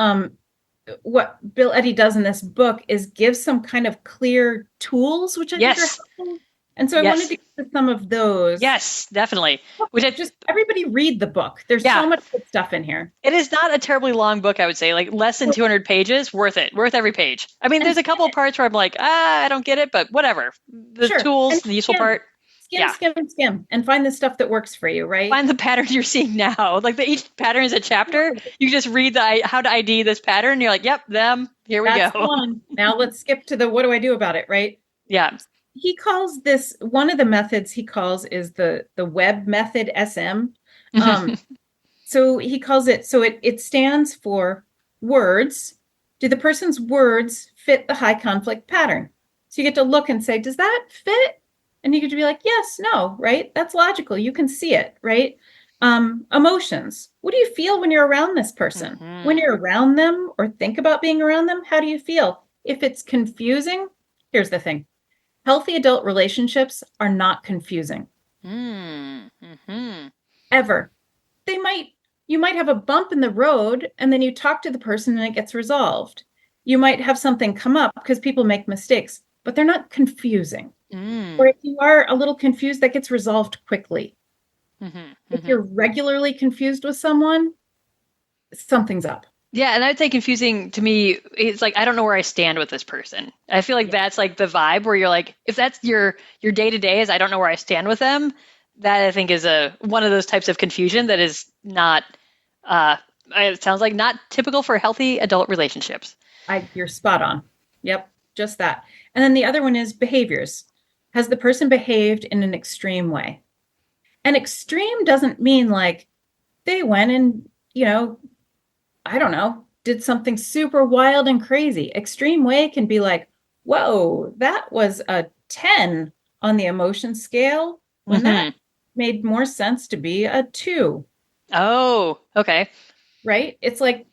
what Bill Eddy does in this book is give some kind of clear tools, which I think are Yes. helpful. And so I wanted Yes. to get to some of those. Yes, definitely. Which I, Just everybody read the book. There's yeah, so much good stuff in here. it is not a terribly long book, I would say. Like less than 200 pages, worth it. Worth every page. I mean, And there's a skim couple of it. parts where I'm like, I don't get it, but whatever. The Sure. tools, And the useful skim, part. skim, Yeah. skim, skim, and find the stuff that works for you, right? Find the pattern you're seeing now. Like each pattern is a chapter. You just read how to ID this pattern. And you're like, yep, them. Here we That's the go. one. Now let's skip to the what do I do about it, right? Yeah. He calls this one of the methods he calls is the web method SM. Um, so he calls it it stands for words. Do the person's words fit the high conflict pattern? So you get to look and say, does that fit? And you get to be like, yes, no, right? That's logical. You can see it, right? Emotions. What do you feel when you're around this person? When Mm-hmm. you're around them or think about being around them, how do you feel? If it's confusing, here's the thing. Healthy adult relationships are not confusing Mm-hmm. ever. They might, you might have a bump in the road and then you talk to the person and it gets resolved. You might have something come up because people make mistakes, but they're not confusing. Or Mm-hmm. if you are a little confused, that gets resolved quickly. If Mm-hmm. you're regularly confused with someone, something's up. Yeah, and I'd say confusing to me, it's like I don't know where I stand with this person. I feel like Yeah. that's like the vibe where you're like, if that's your day to day is I don't know where I stand with them, that I think is a one of those types of confusion that is not uh it sounds like not typical for healthy adult relationships. You're spot on. Yep, just that. And then the other one is behaviors. Has the person behaved in an extreme way? And extreme doesn't mean like they went and, I don't know, did something super wild and crazy. Extreme way can be like, whoa, that was a 10 on the emotion scale when that Hmm. made more sense to be a 2, Oh, okay. right? It's like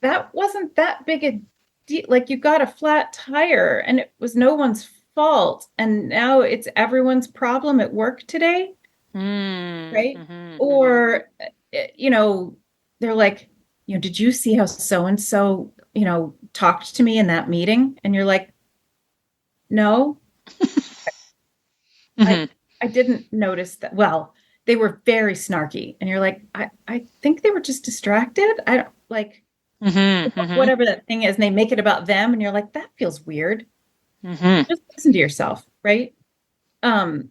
that wasn't that big a deal. Like you got a flat tire and it was no one's fault. And now it's everyone's problem at work today, right? Mm-hmm. Or, you know, they're like, did you see how so and so, talked to me in that meeting? And you're like, no, I, Hmm. I didn't notice that. Well, they were very snarky. And you're like, I think they were just distracted. I don't like Hmm. Hmm. whatever that thing is. And they make it about them. And you're like, that feels weird. Hmm. Just listen to yourself, right? Um,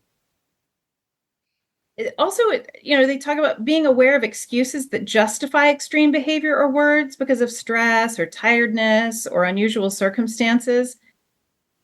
they talk about being aware of excuses that justify extreme behavior or words because of stress or tiredness or unusual circumstances.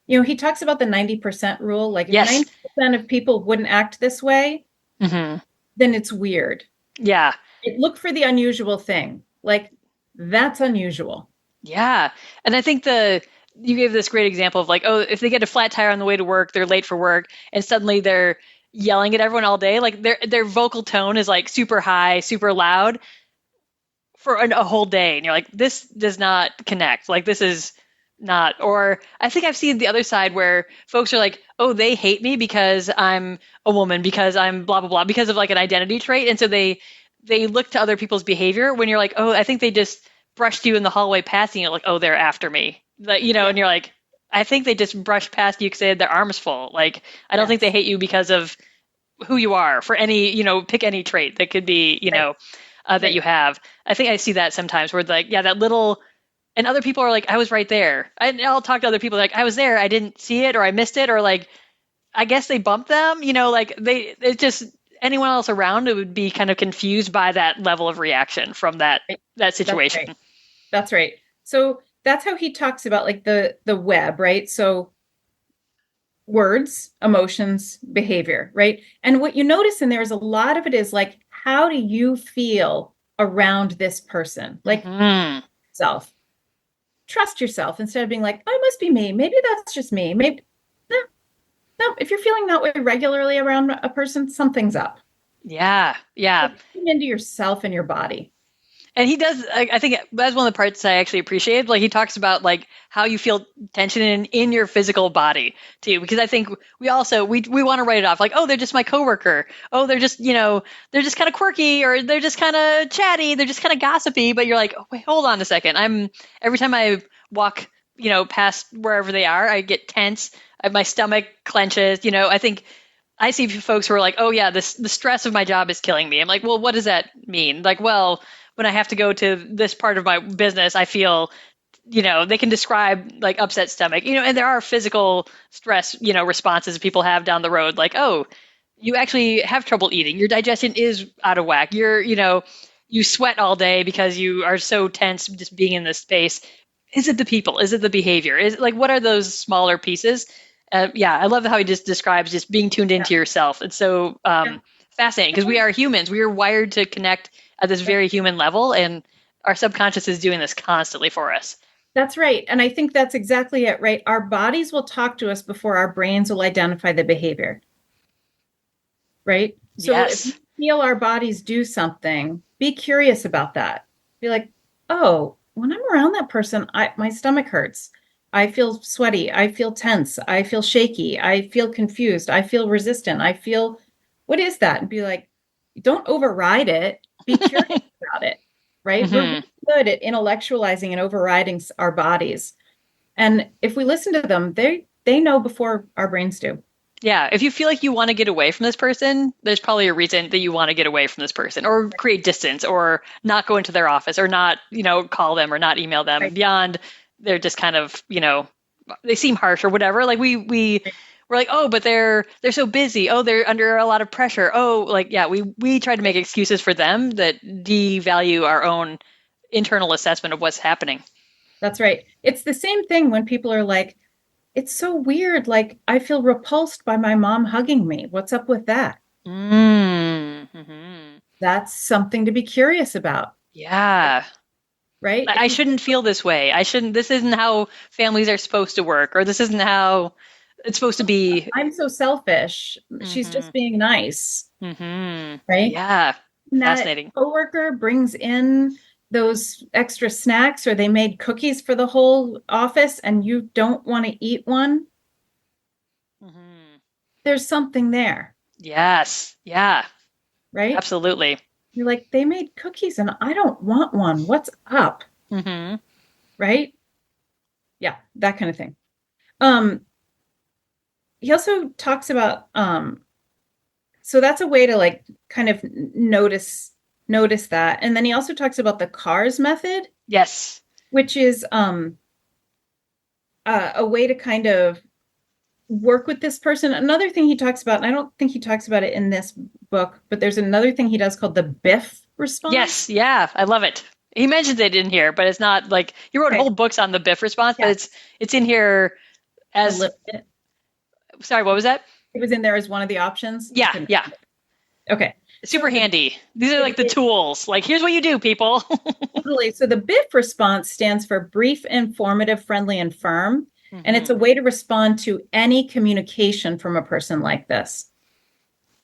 He talks about the 90% rule. Like if Yes. 90% of people wouldn't act this way, Hmm. then it's weird. Yeah. Look for the unusual thing. Like that's unusual. Yeah. And I think you gave this great example of like, oh, if they get a flat tire on the way to work, they're late for work, and suddenly they're yelling at everyone all day. Like their vocal tone is like super high, super loud for a whole day. And you're like, this does not connect. Like this is not, or I think I've seen the other side where folks are like, oh, they hate me because I'm a woman, because I'm blah blah blah, because of like an identity trait. And so they look to other people's behavior when you're like, oh, I think they just brushed you in the hallway passing you, like, oh, they're after me. Like, Yeah. and you're like, I think they just brushed past you because they had their arms full. Like, I don't think they Yes. hate you because of who you are for any, pick any trait that could be, Right. that you Right. have. I think I see that sometimes where like, yeah, that little, and other people are like, I was right there. I'll talk to other people like, I was there, I didn't see it, or I missed it, or like, I guess they bumped them, like it just, anyone else around it would be kind of confused by that level of reaction from Right. that That's right. situation. That's right. So that's how he talks about like the web, right? So words, emotions, behavior, right? And what you notice in there is a lot of it is like, how do you feel around this person? Like Hmm. self. Trust yourself instead of being like, oh, it must be me. Maybe that's just me. Maybe no, no. If you're feeling that way regularly around a person, something's up. Yeah, yeah. Like tune into yourself and your body. And he does. I think that's one of the parts I actually appreciate. Like he talks about like how you feel tension in your physical body too, because I think we want to write it off like, oh, they're just my coworker. Oh, they're just they're just kind of quirky, or they're just kind of chatty. They're just kind of gossipy. But you're like, oh, wait, hold on a second. Every time I walk past wherever they are, I get tense. My stomach clenches. I think I see folks who are like, oh yeah, the stress of my job is killing me. I'm like, well, what does that mean? Like, well, when I have to go to this part of my business, I feel, they can describe like upset stomach, and there are physical stress, responses people have down the road, like, oh, you actually have trouble eating. Your digestion is out of whack. You sweat all day because you are so tense just being in this space. Is it the people? Is it the behavior? Is like, what are those smaller pieces? Yeah, I love how he just describes just being tuned Yeah. into yourself. It's so Yeah. fascinating because we are humans. We are wired to connect at this Yeah. very human level, and our subconscious is doing this constantly for us. That's right. And I think that's exactly it, right? Our bodies will talk to us before our brains will identify the behavior, right? So if we Yes. feel our bodies do something, be curious about that. Be like, oh, when I'm around that person, my stomach hurts. I feel sweaty. I feel tense. I feel shaky. I feel confused. I feel resistant. I feel, what is that? And be like, don't override it. Be curious about it, right? We're Hmm. really good at intellectualizing and overriding our bodies. And if we listen to them, they know before our brains do. Yeah, if you feel like you want to get away from this person, there's probably a reason that you want to get away from this person or create distance or not go into their office or not, call them or not email them Right. beyond they're just kind of, they seem harsh or whatever. Like we're like, "Oh, but they're so busy. Oh, they're under a lot of pressure." Oh, like yeah, we try to make excuses for them that devalue our own internal assessment of what's happening. That's right. It's the same thing when people are like, it's so weird. Like, I feel repulsed by my mom hugging me. What's up with that? Mm-hmm. That's something to be curious about, Yeah. right? I If you feel shouldn't feel this way. I shouldn't, this isn't how families are supposed to work, or this isn't how it's supposed to be. I'm so selfish, she's Hmm. just being nice, Hmm. right? Yeah. And that Fascinating. coworker brings in those extra snacks or they made cookies for the whole office and you don't want to eat one, Hmm. there's something there, Yes. Yeah. right? Absolutely. You're like, they made cookies and I don't want one. What's up? Hmm. Right? Yeah, that kind of thing. Um, he also talks about so that's a way to like kind of notice that. And then he also talks about the cars method, Yes. which is a way to kind of work with this person. Another thing he talks about, and I don't think he talks about it in this book, but there's another thing he does called the Biff response. Yes. Yeah. I love it. He mentions it in here, but it's not like he wrote Okay. whole books on the Biff response, but Yeah, it's in here a as little bit. sorry, what was that? It was in there as one of the options. I Yeah. couldn't. Yeah. Okay. So Super handy. These are like the it tools. Like, here's what you do, people. totally. So the BIF response stands for brief, informative, friendly, and firm. And it's Hmm. a way to respond to any communication from a person like this.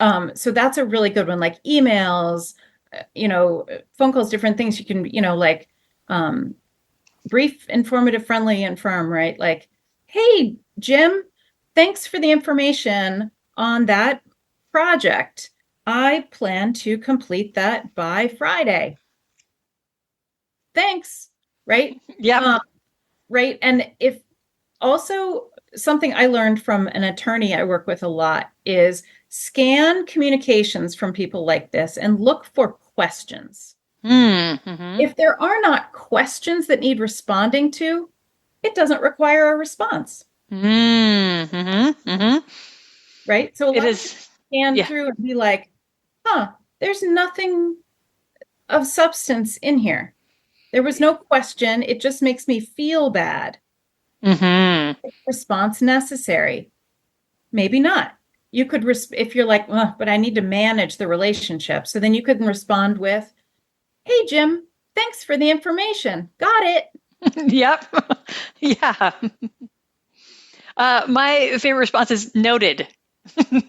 So that's a really good one, like emails, phone calls, different things you can, like um, brief, informative, friendly, and firm, right? Like, hey, Jim, thanks for the information on that project. I plan to complete that by Friday. Thanks, right? Yep. Um, right. And if also something I learned from an attorney I work with a lot is scan communications from people like this and look for questions. Mm-hmm. If there are not questions that need responding to, it doesn't require a response, Mm-hmm. Mm-hmm. right? So a It lot of people is. scan Yeah. through and be like, huh, there's nothing of substance in here. There was no question. It just makes me feel bad. Mm-hmm. Response necessary. Maybe not. You could, if you're like, but I need to manage the relationship. So then you could respond with, hey, Jim, thanks for the information. Got it. Yep. Yeah. My favorite response is noted,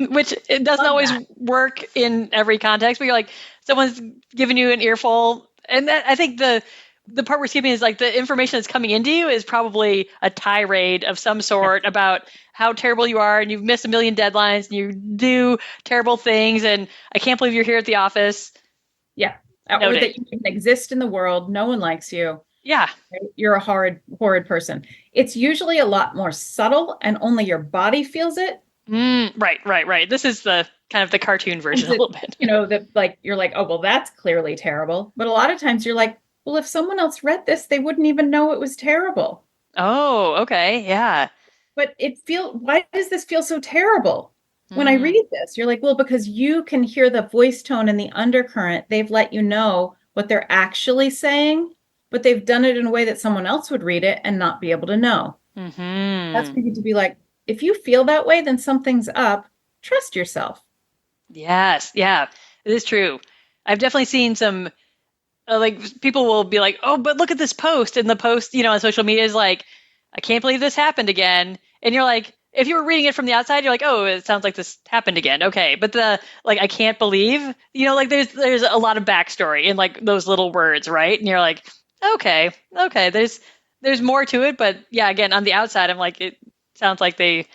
which it doesn't Love always that. work in every context, but you're like, someone's giving you an earful. And that, I think the part we're skipping is like the information that's coming into you is probably a tirade of some Yeah. sort about how terrible you are and you've missed a million deadlines and you do terrible things and I can't believe you're here at the office. Yeah. Or Noted. that you can exist in the world. No one likes you. Yeah. Right? You're a horrid person. It's usually a lot more subtle and only your body feels it. Right, right, right. This is the kind of the cartoon version a That, little bit. that like, you're like, oh, well, that's clearly terrible. But a lot of times you're like, well, if someone else read this, they wouldn't even know it was terrible. Oh, okay. Yeah. But why does this feel so terrible when I Mm, read this? You're like, well, because you can hear the voice tone and the undercurrent. They've let you know what they're actually saying, but they've done it in a way that someone else would read it and not be able to know. That's hmm. for you to be like, if you feel that way, then something's up. Trust yourself. Yes. Yeah. It is true. I've definitely seen some like people will be like, oh, but look at this post, and the post, on social media is like, I can't believe this happened again, and you're like, if you were reading it from the outside, you're like, oh, it sounds like this happened again, okay, but the like, I can't believe, like there's a lot of backstory in like those little words, right? And you're like, okay, there's more to it, but yeah, again, on the outside, I'm like, it sounds like they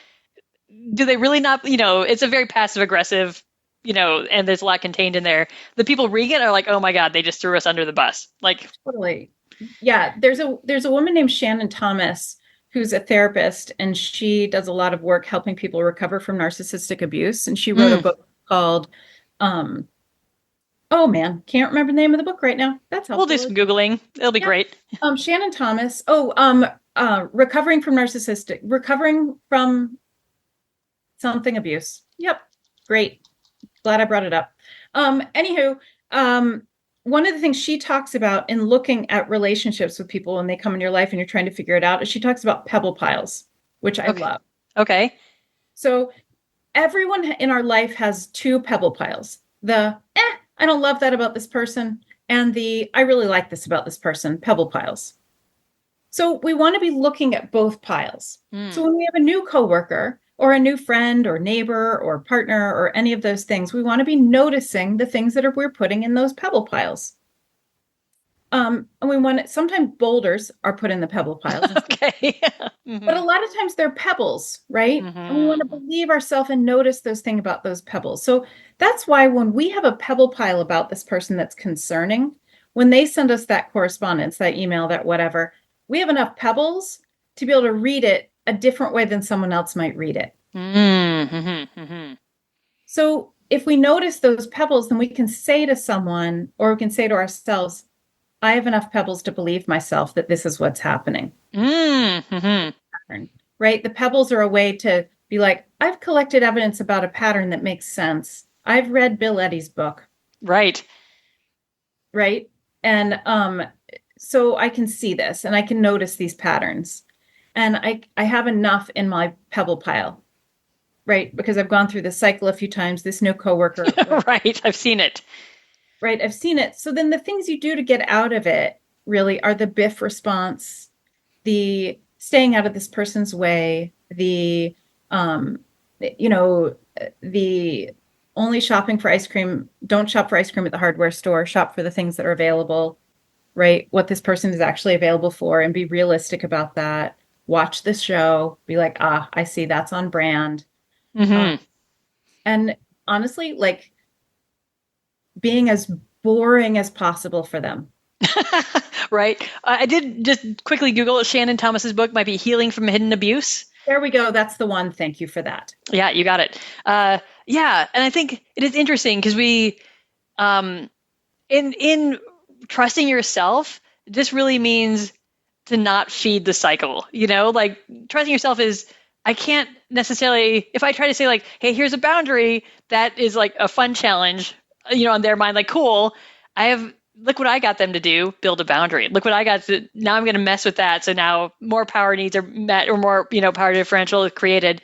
really not, it's a very passive aggressive, and there's a lot contained in there. The people reading it are like, oh my God, they just threw us under the bus. Like, Totally. Yeah, there's a woman named Shannon Thomas who's a therapist, and she does a lot of work helping people recover from narcissistic abuse. And she wrote a mm, book called, um, oh man, can't remember the name of the book right now. That's we'll do helpful. some Googling. It'll be Yeah. great. Shannon Thomas. Recovering from something abuse. Yep. Great. Glad I brought it up. Anywho, one of the things she talks about in looking at relationships with people when they come in your life and you're trying to figure it out is she talks about pebble piles, which I Okay. love. Okay. So everyone in our life has two pebble piles. I don't love that about this person, and I really like this about this person, pebble piles. So we want to be looking at both piles. So Mm. when we have a new coworker or a new friend or neighbor or partner or any of those things, we want to be noticing the things that we're putting in those pebble piles. And we want sometimes boulders are put in the pebble piles, Okay. but hmm a lot of times they're pebbles, right? And we want to hmm believe ourselves and notice those things about those pebbles. So that's why when we have a pebble pile about this person that's concerning, when they send us that correspondence, that email, that whatever, we have enough pebbles to be able to read it a different way than someone else might read it. hmm So if we notice those pebbles, then we can say to someone, or we can say to ourselves, I have enough pebbles to believe myself that this is what's happening. hmm Right? The pebbles are a way to be like, I've collected evidence about a pattern that makes sense. I've read Bill Eddy's book, Right. right? And so I can see this and I can notice these patterns. And I have enough in my pebble pile, right? Because I've gone through this cycle a few times, this new coworker, Right. I've seen it. right? I've seen it. So then the things you do to get out of it really are the Biff response, the staying out of this person's way, um, the only shopping for ice cream, don't shop for ice cream at the hardware store, shop for the things that are available, right? What this person is actually available for, and be realistic about that. Watch the show, be like, I see that's on brand. Uh, hmm and honestly, like being as boring as possible for them. Right. I did just quickly Google Shannon Thomas's book might be Healing from Hidden Abuse. There we go. That's the one. Thank you for that. Yeah, you got it. Yeah, and I think it is interesting because um, in trusting yourself, this really means to not feed the cycle. Like trusting yourself is I can't necessarily if I try to say like, hey, here's a boundary that is like a fun challenge, on their mind, like cool. I have look what I got them to do, build a boundary. Look what I got to now I'm gonna mess with that. So now more power needs are met or more, power differential is created.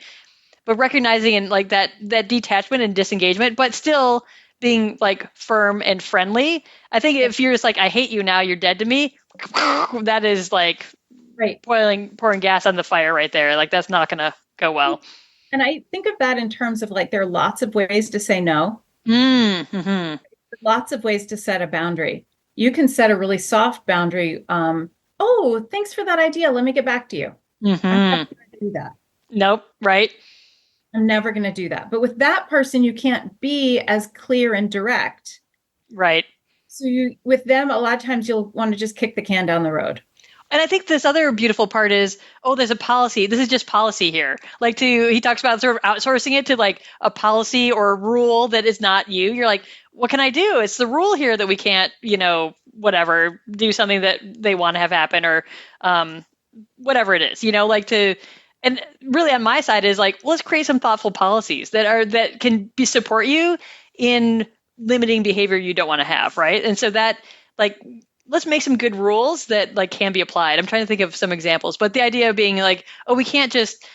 But recognizing and like that detachment and disengagement, but still being like firm and friendly. I think if you're just like, I hate you now, you're dead to me, that is like Right. pouring gas on the fire right there. Like that's not gonna go well. And I think of that in terms of like there are lots of ways to say no, Mm-hmm. lots of ways to set a boundary. You can set a really soft boundary. Oh, thanks for that idea. Let me get back to you. I'm never Mm-hmm. going to do that. Nope. Right. I'm never going to do that. But with that person, you can't be as clear and direct. Right. So with them, a lot of times you'll want to just kick the can down the road. And I think this other beautiful part is, oh, there's a policy. This is just policy here. Like he talks about sort of outsourcing it to like a policy or a rule that is not you. You're like, what can I do? It's the rule here that we can't, whatever, do something that they want to have happen or whatever it is, and really on my side is like, let's create some thoughtful policies that can support you in limiting behavior you don't want to have. Right. And so that like, let's make some good rules that like can be applied. I'm trying to think of some examples, but the idea of being like, oh, we can't just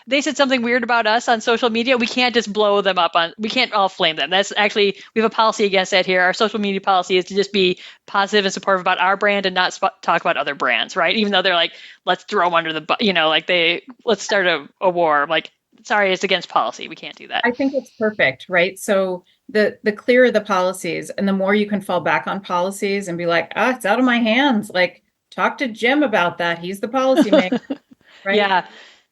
they said something weird about us on social media, we can't just blow them up on, we can't all flame them. That's actually, we have a policy against that here. Our social media policy is to just be positive and supportive about our brand and not talk about other brands, right? Even though they're like, let's throw them under the, like let's start a war. Like, sorry, it's against policy. We can't do that. I think it's perfect, right? So the clearer the policies and the more you can fall back on policies and be like, it's out of my hands. Like, talk to Jim about that. He's the policymaker, right? Yeah.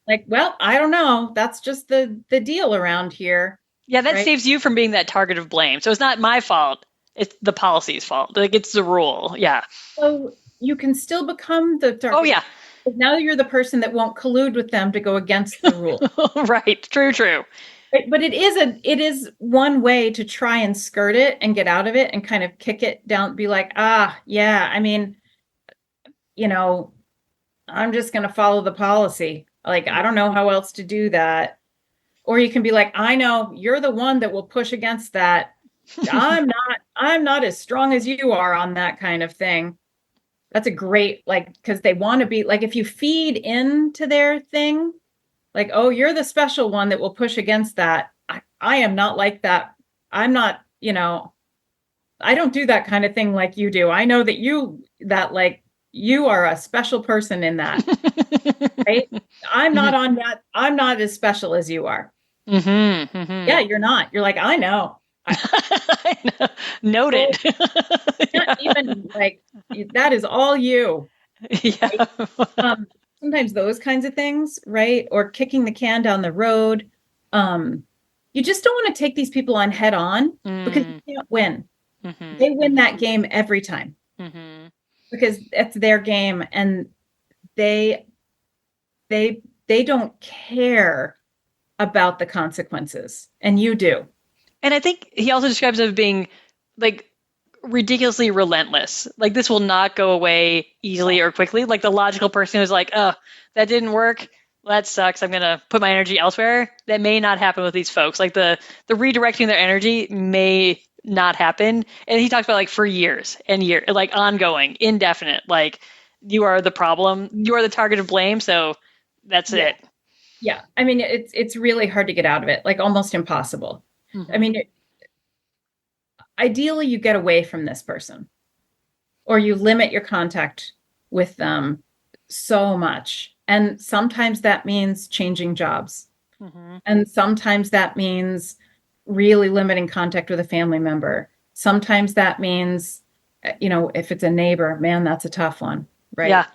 Like, well, I don't know. That's just the deal around here. Yeah, that right? saves you from being that target of blame. So it's not my fault. It's the policy's fault. Like, it's the rule. Yeah. So you can still become the target. Oh, yeah. But now you're the person that won't collude with them to go against the rule. Right. True. But it is one way to try and skirt it and get out of it and kind of kick it down, be like, yeah, I mean, I'm just going to follow the policy. Like, I don't know how else to do that. Or you can be like, I know you're the one that will push against that. I'm not as strong as you are on that kind of thing. That's a great, like, because they want to be like, if you feed into their thing, like, oh, you're the special one that will push against that. I am not like that. I'm not, I don't do that kind of thing like you do. I know that you are a special person in that. Right? I'm not on that. I'm not as special as you are. Mm-hmm, mm-hmm. Yeah, you're not. You're like, I know. I know. Noted. Not even like that is all you. Yeah. Right? Sometimes those kinds of things, right? Or kicking the can down the road. You just don't want to take these people on head on because you can't win. Mm-hmm. They win that game every time because it's their game, and they don't care about the consequences, and you do. And I think he also describes it as being like ridiculously relentless. Like, this will not go away easily or quickly. Like, the logical person who's like, oh, that didn't work. That sucks. I'm going to put my energy elsewhere. That may not happen with these folks. Like, the redirecting their energy may not happen. And he talks about like for years and years, like ongoing, indefinite, like you are the problem. You are the target of blame. So that's it. Yeah. I mean, it's really hard to get out of it, like almost impossible. I mean, ideally you get away from this person or you limit your contact with them so much. And sometimes that means changing jobs. And sometimes that means really limiting contact with a family member. Sometimes that means, if it's a neighbor, man, that's a tough one. Right. Yeah.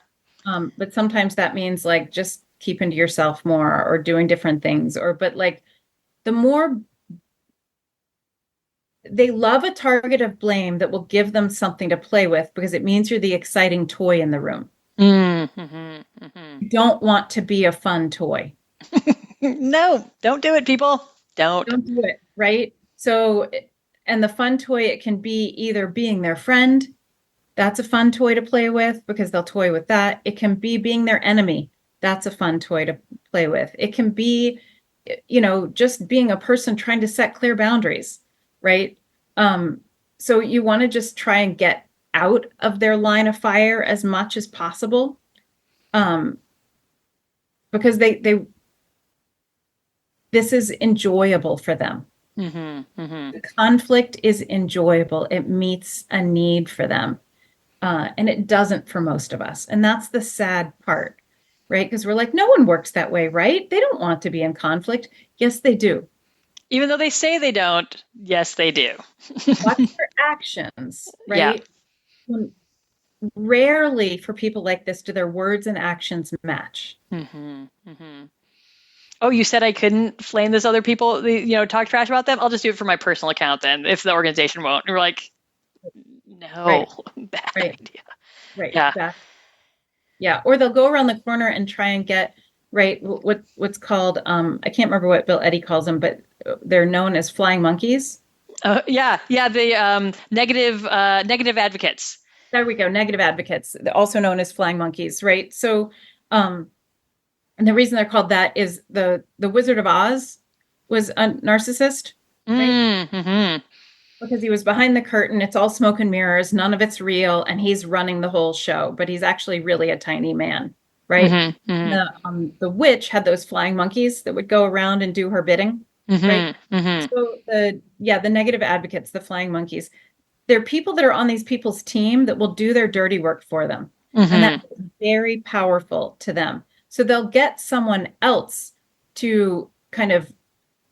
But sometimes that means like just keeping to yourself more or doing different things but like the more they love a target of blame that will give them something to play with because it means you're the exciting toy in the room. You don't want to be a fun toy. No, don't do it, people. Don't do it. Right. So, and the fun toy, it can be either being their friend. That's a fun toy to play with because they'll toy with that. It can be being their enemy. That's a fun toy to play with. It can be, just being a person trying to set clear boundaries. Right. So you want to just try and get out of their line of fire as much as possible. Because this is enjoyable for them. The conflict is enjoyable. It meets a need for them. And it doesn't for most of us. And that's the sad part, right? Because we're like, no one works that way, right? They don't want to be in conflict. Yes, they do. Even though they say they don't, yes, they do. Watch their actions, right? Yeah. Rarely for people like this do their words and actions match. Oh, you said I couldn't flame this other people, talk trash about them? I'll just do it for my personal account then, if the organization won't. And we're like, no, bad idea. Right. Yeah. Exactly. Yeah. Or they'll go around the corner and try and get, right, what's called, I can't remember what Bill Eddy calls them, but they're known as flying monkeys. Yeah. The negative advocates. There we go. Negative advocates, also known as flying monkeys, right? So, and the reason they're called that is the Wizard of Oz was a narcissist, right? Because he was behind the curtain. It's all smoke and mirrors. None of it's real. And he's running the whole show, but he's actually really a tiny man. right? Hmm. Hmm. The witch had those flying monkeys that would go around and do her bidding, right? Hmm. Hmm. So the negative advocates, the flying monkeys, they're people that are on these people's team that will do their dirty work for them. And Hmm. that's very powerful to them. So they'll get someone else to kind of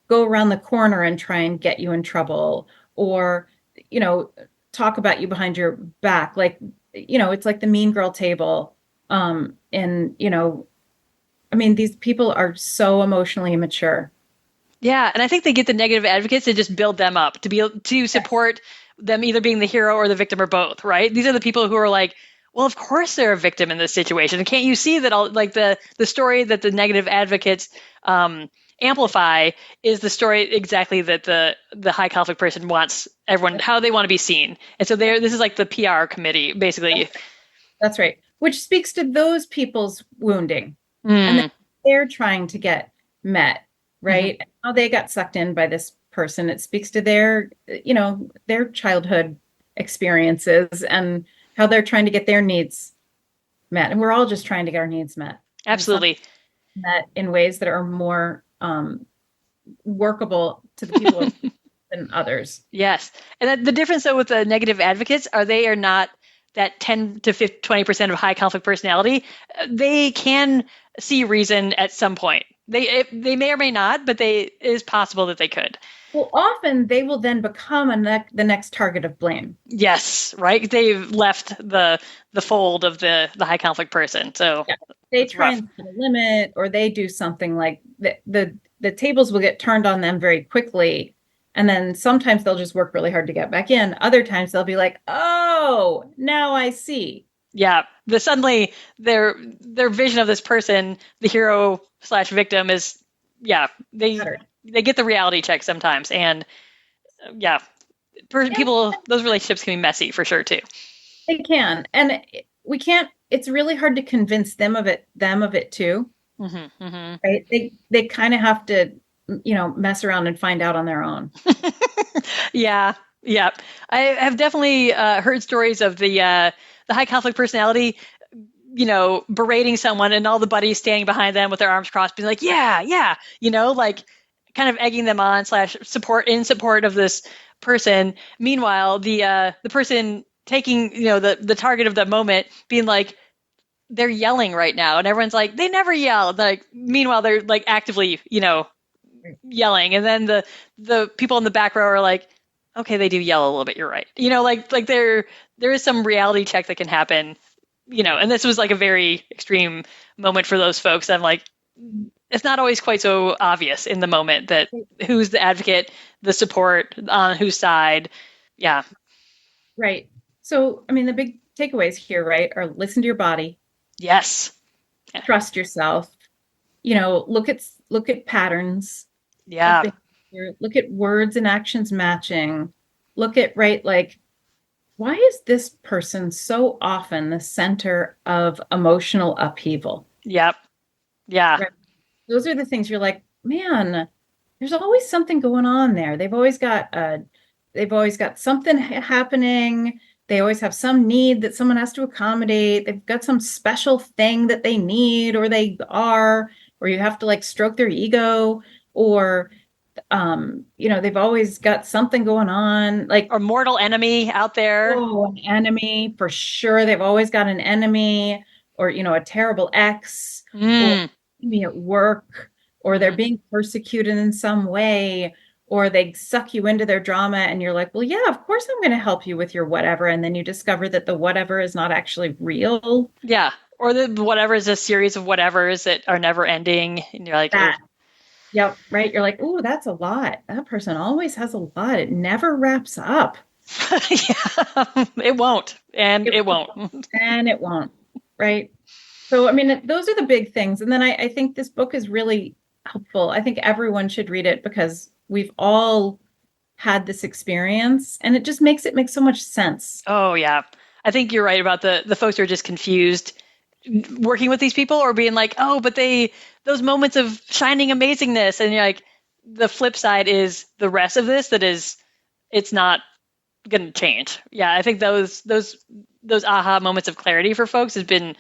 go around the corner and try and get you in trouble, or, you know, talk about you behind your back. Like, it's like the mean girl table. And, I mean, these people are so emotionally immature. Yeah, and I think they get the negative advocates to just build them up to Yes. support them either being the hero or the victim or both, right? These are the people who are like, well, of course they're a victim in this situation. And can't you see that all like the story that the negative advocates amplify is the story exactly that the high conflict person wants everyone how they want to be seen. And so this is like the PR committee basically. That's right. Which speaks to those people's wounding and that Mm, they're trying to get met, hmm. right? How they got sucked in by this person. It speaks to their childhood experiences and how they're trying to get their needs met. And we're all just trying to get our needs met, and some Absolutely. met in ways that are more workable to the people than others. Yes. And the difference though with the negative advocates are they are not that 10 to 50, 20% of high conflict personality. They can see reason at some point. They may or may not, but it is possible that they could. Well, often they will then become the next target of blame. Yes, right? They've left the fold of the high conflict person. So Yeah. They that's try rough. and set a limit, or they do something like the tables will get turned on them very quickly. And then sometimes they'll just work really hard to get back in. Other times they'll be like, oh, now I see. Yeah. Suddenly their vision of this person, the hero slash victim is yeah, Mattered. they get the reality check sometimes. And yeah, Yeah, people those relationships can be messy for sure too. they can. And we can't, it's really hard to convince them of it too, Hmm. Hmm. right? They kind of have to, mess around and find out on their own. Yeah, yeah. I have definitely heard stories of the high conflict personality, berating someone and all the buddies standing behind them with their arms crossed, being like, "Yeah, yeah," like kind of egging them on slash support of this person. Meanwhile, the person taking the target of the moment being like, they're yelling right now, and everyone's like, they never yell. Like, meanwhile, they're like actively, yelling, and then the people in the back row are like, okay, they do yell a little bit. You're right. Like there is some reality check that can happen. And this was like a very extreme moment for those folks. I'm like, it's not always quite so obvious in the moment that who's the advocate, the support on whose side. Yeah. Right. So, I mean, the big takeaways here, right, are listen to your body, Yes. Yeah. trust yourself, look at patterns of Yeah. behavior, look at words and actions matching, look at, right, like, why is this person so often the center of emotional upheaval? Yep. Yeah. Right. Those are the things you're like, man, there's always something going on there. They've always got something happening. They always have some need that someone has to accommodate. They've got some special thing that they need, or they are, or you have to like stroke their ego, or they've always got something going on. Like, Or mortal enemy out there. oh, an enemy for sure. They've always got an enemy, or a terrible ex, or Mm. maybe at work, or they're Hmm. being persecuted in some way, or they suck you into their drama, and you're like, well, yeah, of course I'm going to help you with your whatever. And then you discover that the whatever is not actually real. Yeah. Or the whatever is a series of whatevers that are never ending. And you're like, oh, That, yep, right. You're like, oh, that's a lot. That person always has a lot. It never wraps up. yeah, it won't. And It it won't, won't. and it won't. Right. So, I mean, those are the big things. And then I think this book is really helpful. I think everyone should read it because we've all had this experience, and it just makes it make so much sense. Oh, yeah. I think you're right about the folks who are just confused working with these people or being like, oh, but those moments of shining amazingness. And you're like, the flip side is the rest of this it's not going to change. Yeah. I think those aha moments of clarity for folks has been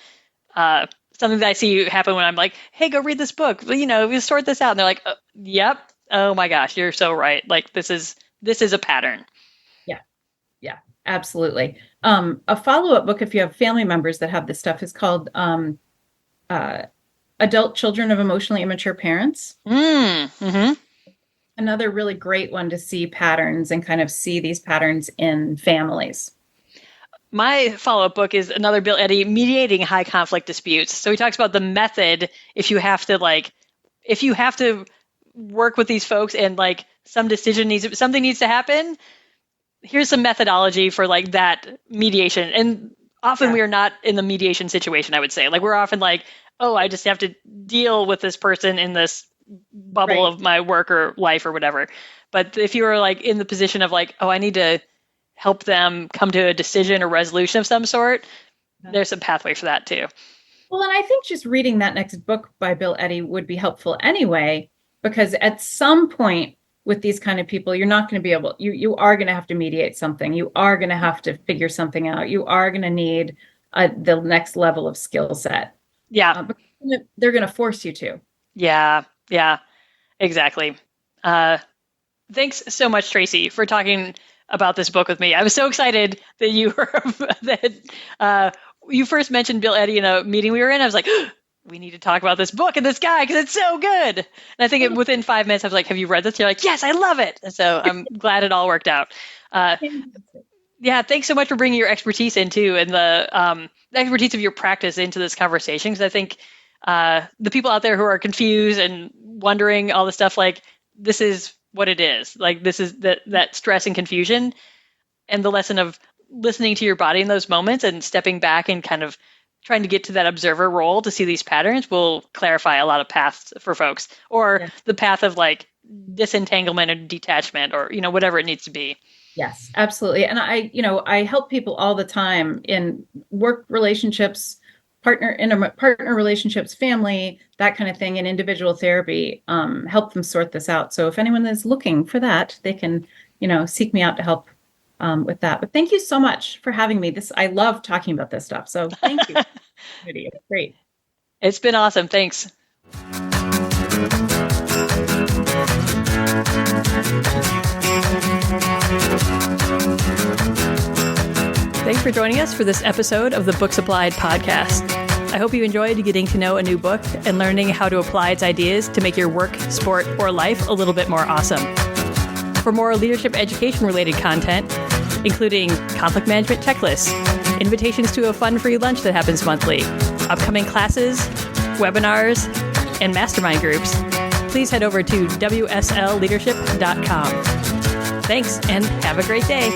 something that I see happen when I'm like, hey, go read this book. We sort this out. And they're like, yep. Oh my gosh, you're so right. Like this is a pattern. Yeah. Yeah, absolutely. A follow-up book, if you have family members that have this stuff, is called uh, Adult Children of Emotionally Immature Parents. Mm-hmm. Another really great one to see patterns and kind of see these patterns in families. My follow-up book is another Bill Eddy, Mediating High Conflict Disputes. So he talks about the method if you have to work with these folks and like something needs to happen, here's some methodology for like that mediation. And often we are not in the mediation situation, I would say. Like we're often like, oh, I just have to deal with this person in this bubble of my work or life or whatever. But if you were like in the position of like, oh, I need to help them come to a decision or resolution of some sort, there's a pathway for that too. Well, and I think just reading that next book by Bill Eddy would be helpful anyway, because at some point with these kind of people, you're not going to be able, you are going to have to mediate something. You are going to have to figure something out. You are going to need the next level of skill set. Yeah. They're going to force you to. Yeah. Yeah, exactly. Thanks so much, Tracey, for talking about this book with me. I was so excited that you first mentioned Bill Eddy in a meeting we were in. I was like, we need to talk about this book and this guy because it's so good. And I think within 5 minutes, I was like, have you read this? You're like, yes, I love it. And so I'm glad it all worked out. Yeah, thanks so much for bringing your expertise into and the expertise of your practice into this conversation. Because I think the people out there who are confused and wondering all the stuff, like this is what it is. Like this is that stress and confusion, and the lesson of listening to your body in those moments and stepping back and kind of trying to get to that observer role to see these patterns will clarify a lot of paths for folks, or the path of like disentanglement or detachment or, whatever it needs to be. Yes, absolutely. And I help people all the time in work relationships, partner relationships, family, that kind of thing, in individual therapy, help them sort this out. So if anyone is looking for that, they can, seek me out to help with that. But thank you so much for having me. I love talking about this stuff. So thank you. It's great. It's been awesome. Thanks. Thanks for joining us for this episode of the Books Applied podcast. I hope you enjoyed getting to know a new book and learning how to apply its ideas to make your work, sport, or life a little bit more awesome. For more leadership education-related content, including conflict management checklists, invitations to a fun free lunch that happens monthly, upcoming classes, webinars, and mastermind groups, please head over to wslleadership.com. Thanks, and have a great day.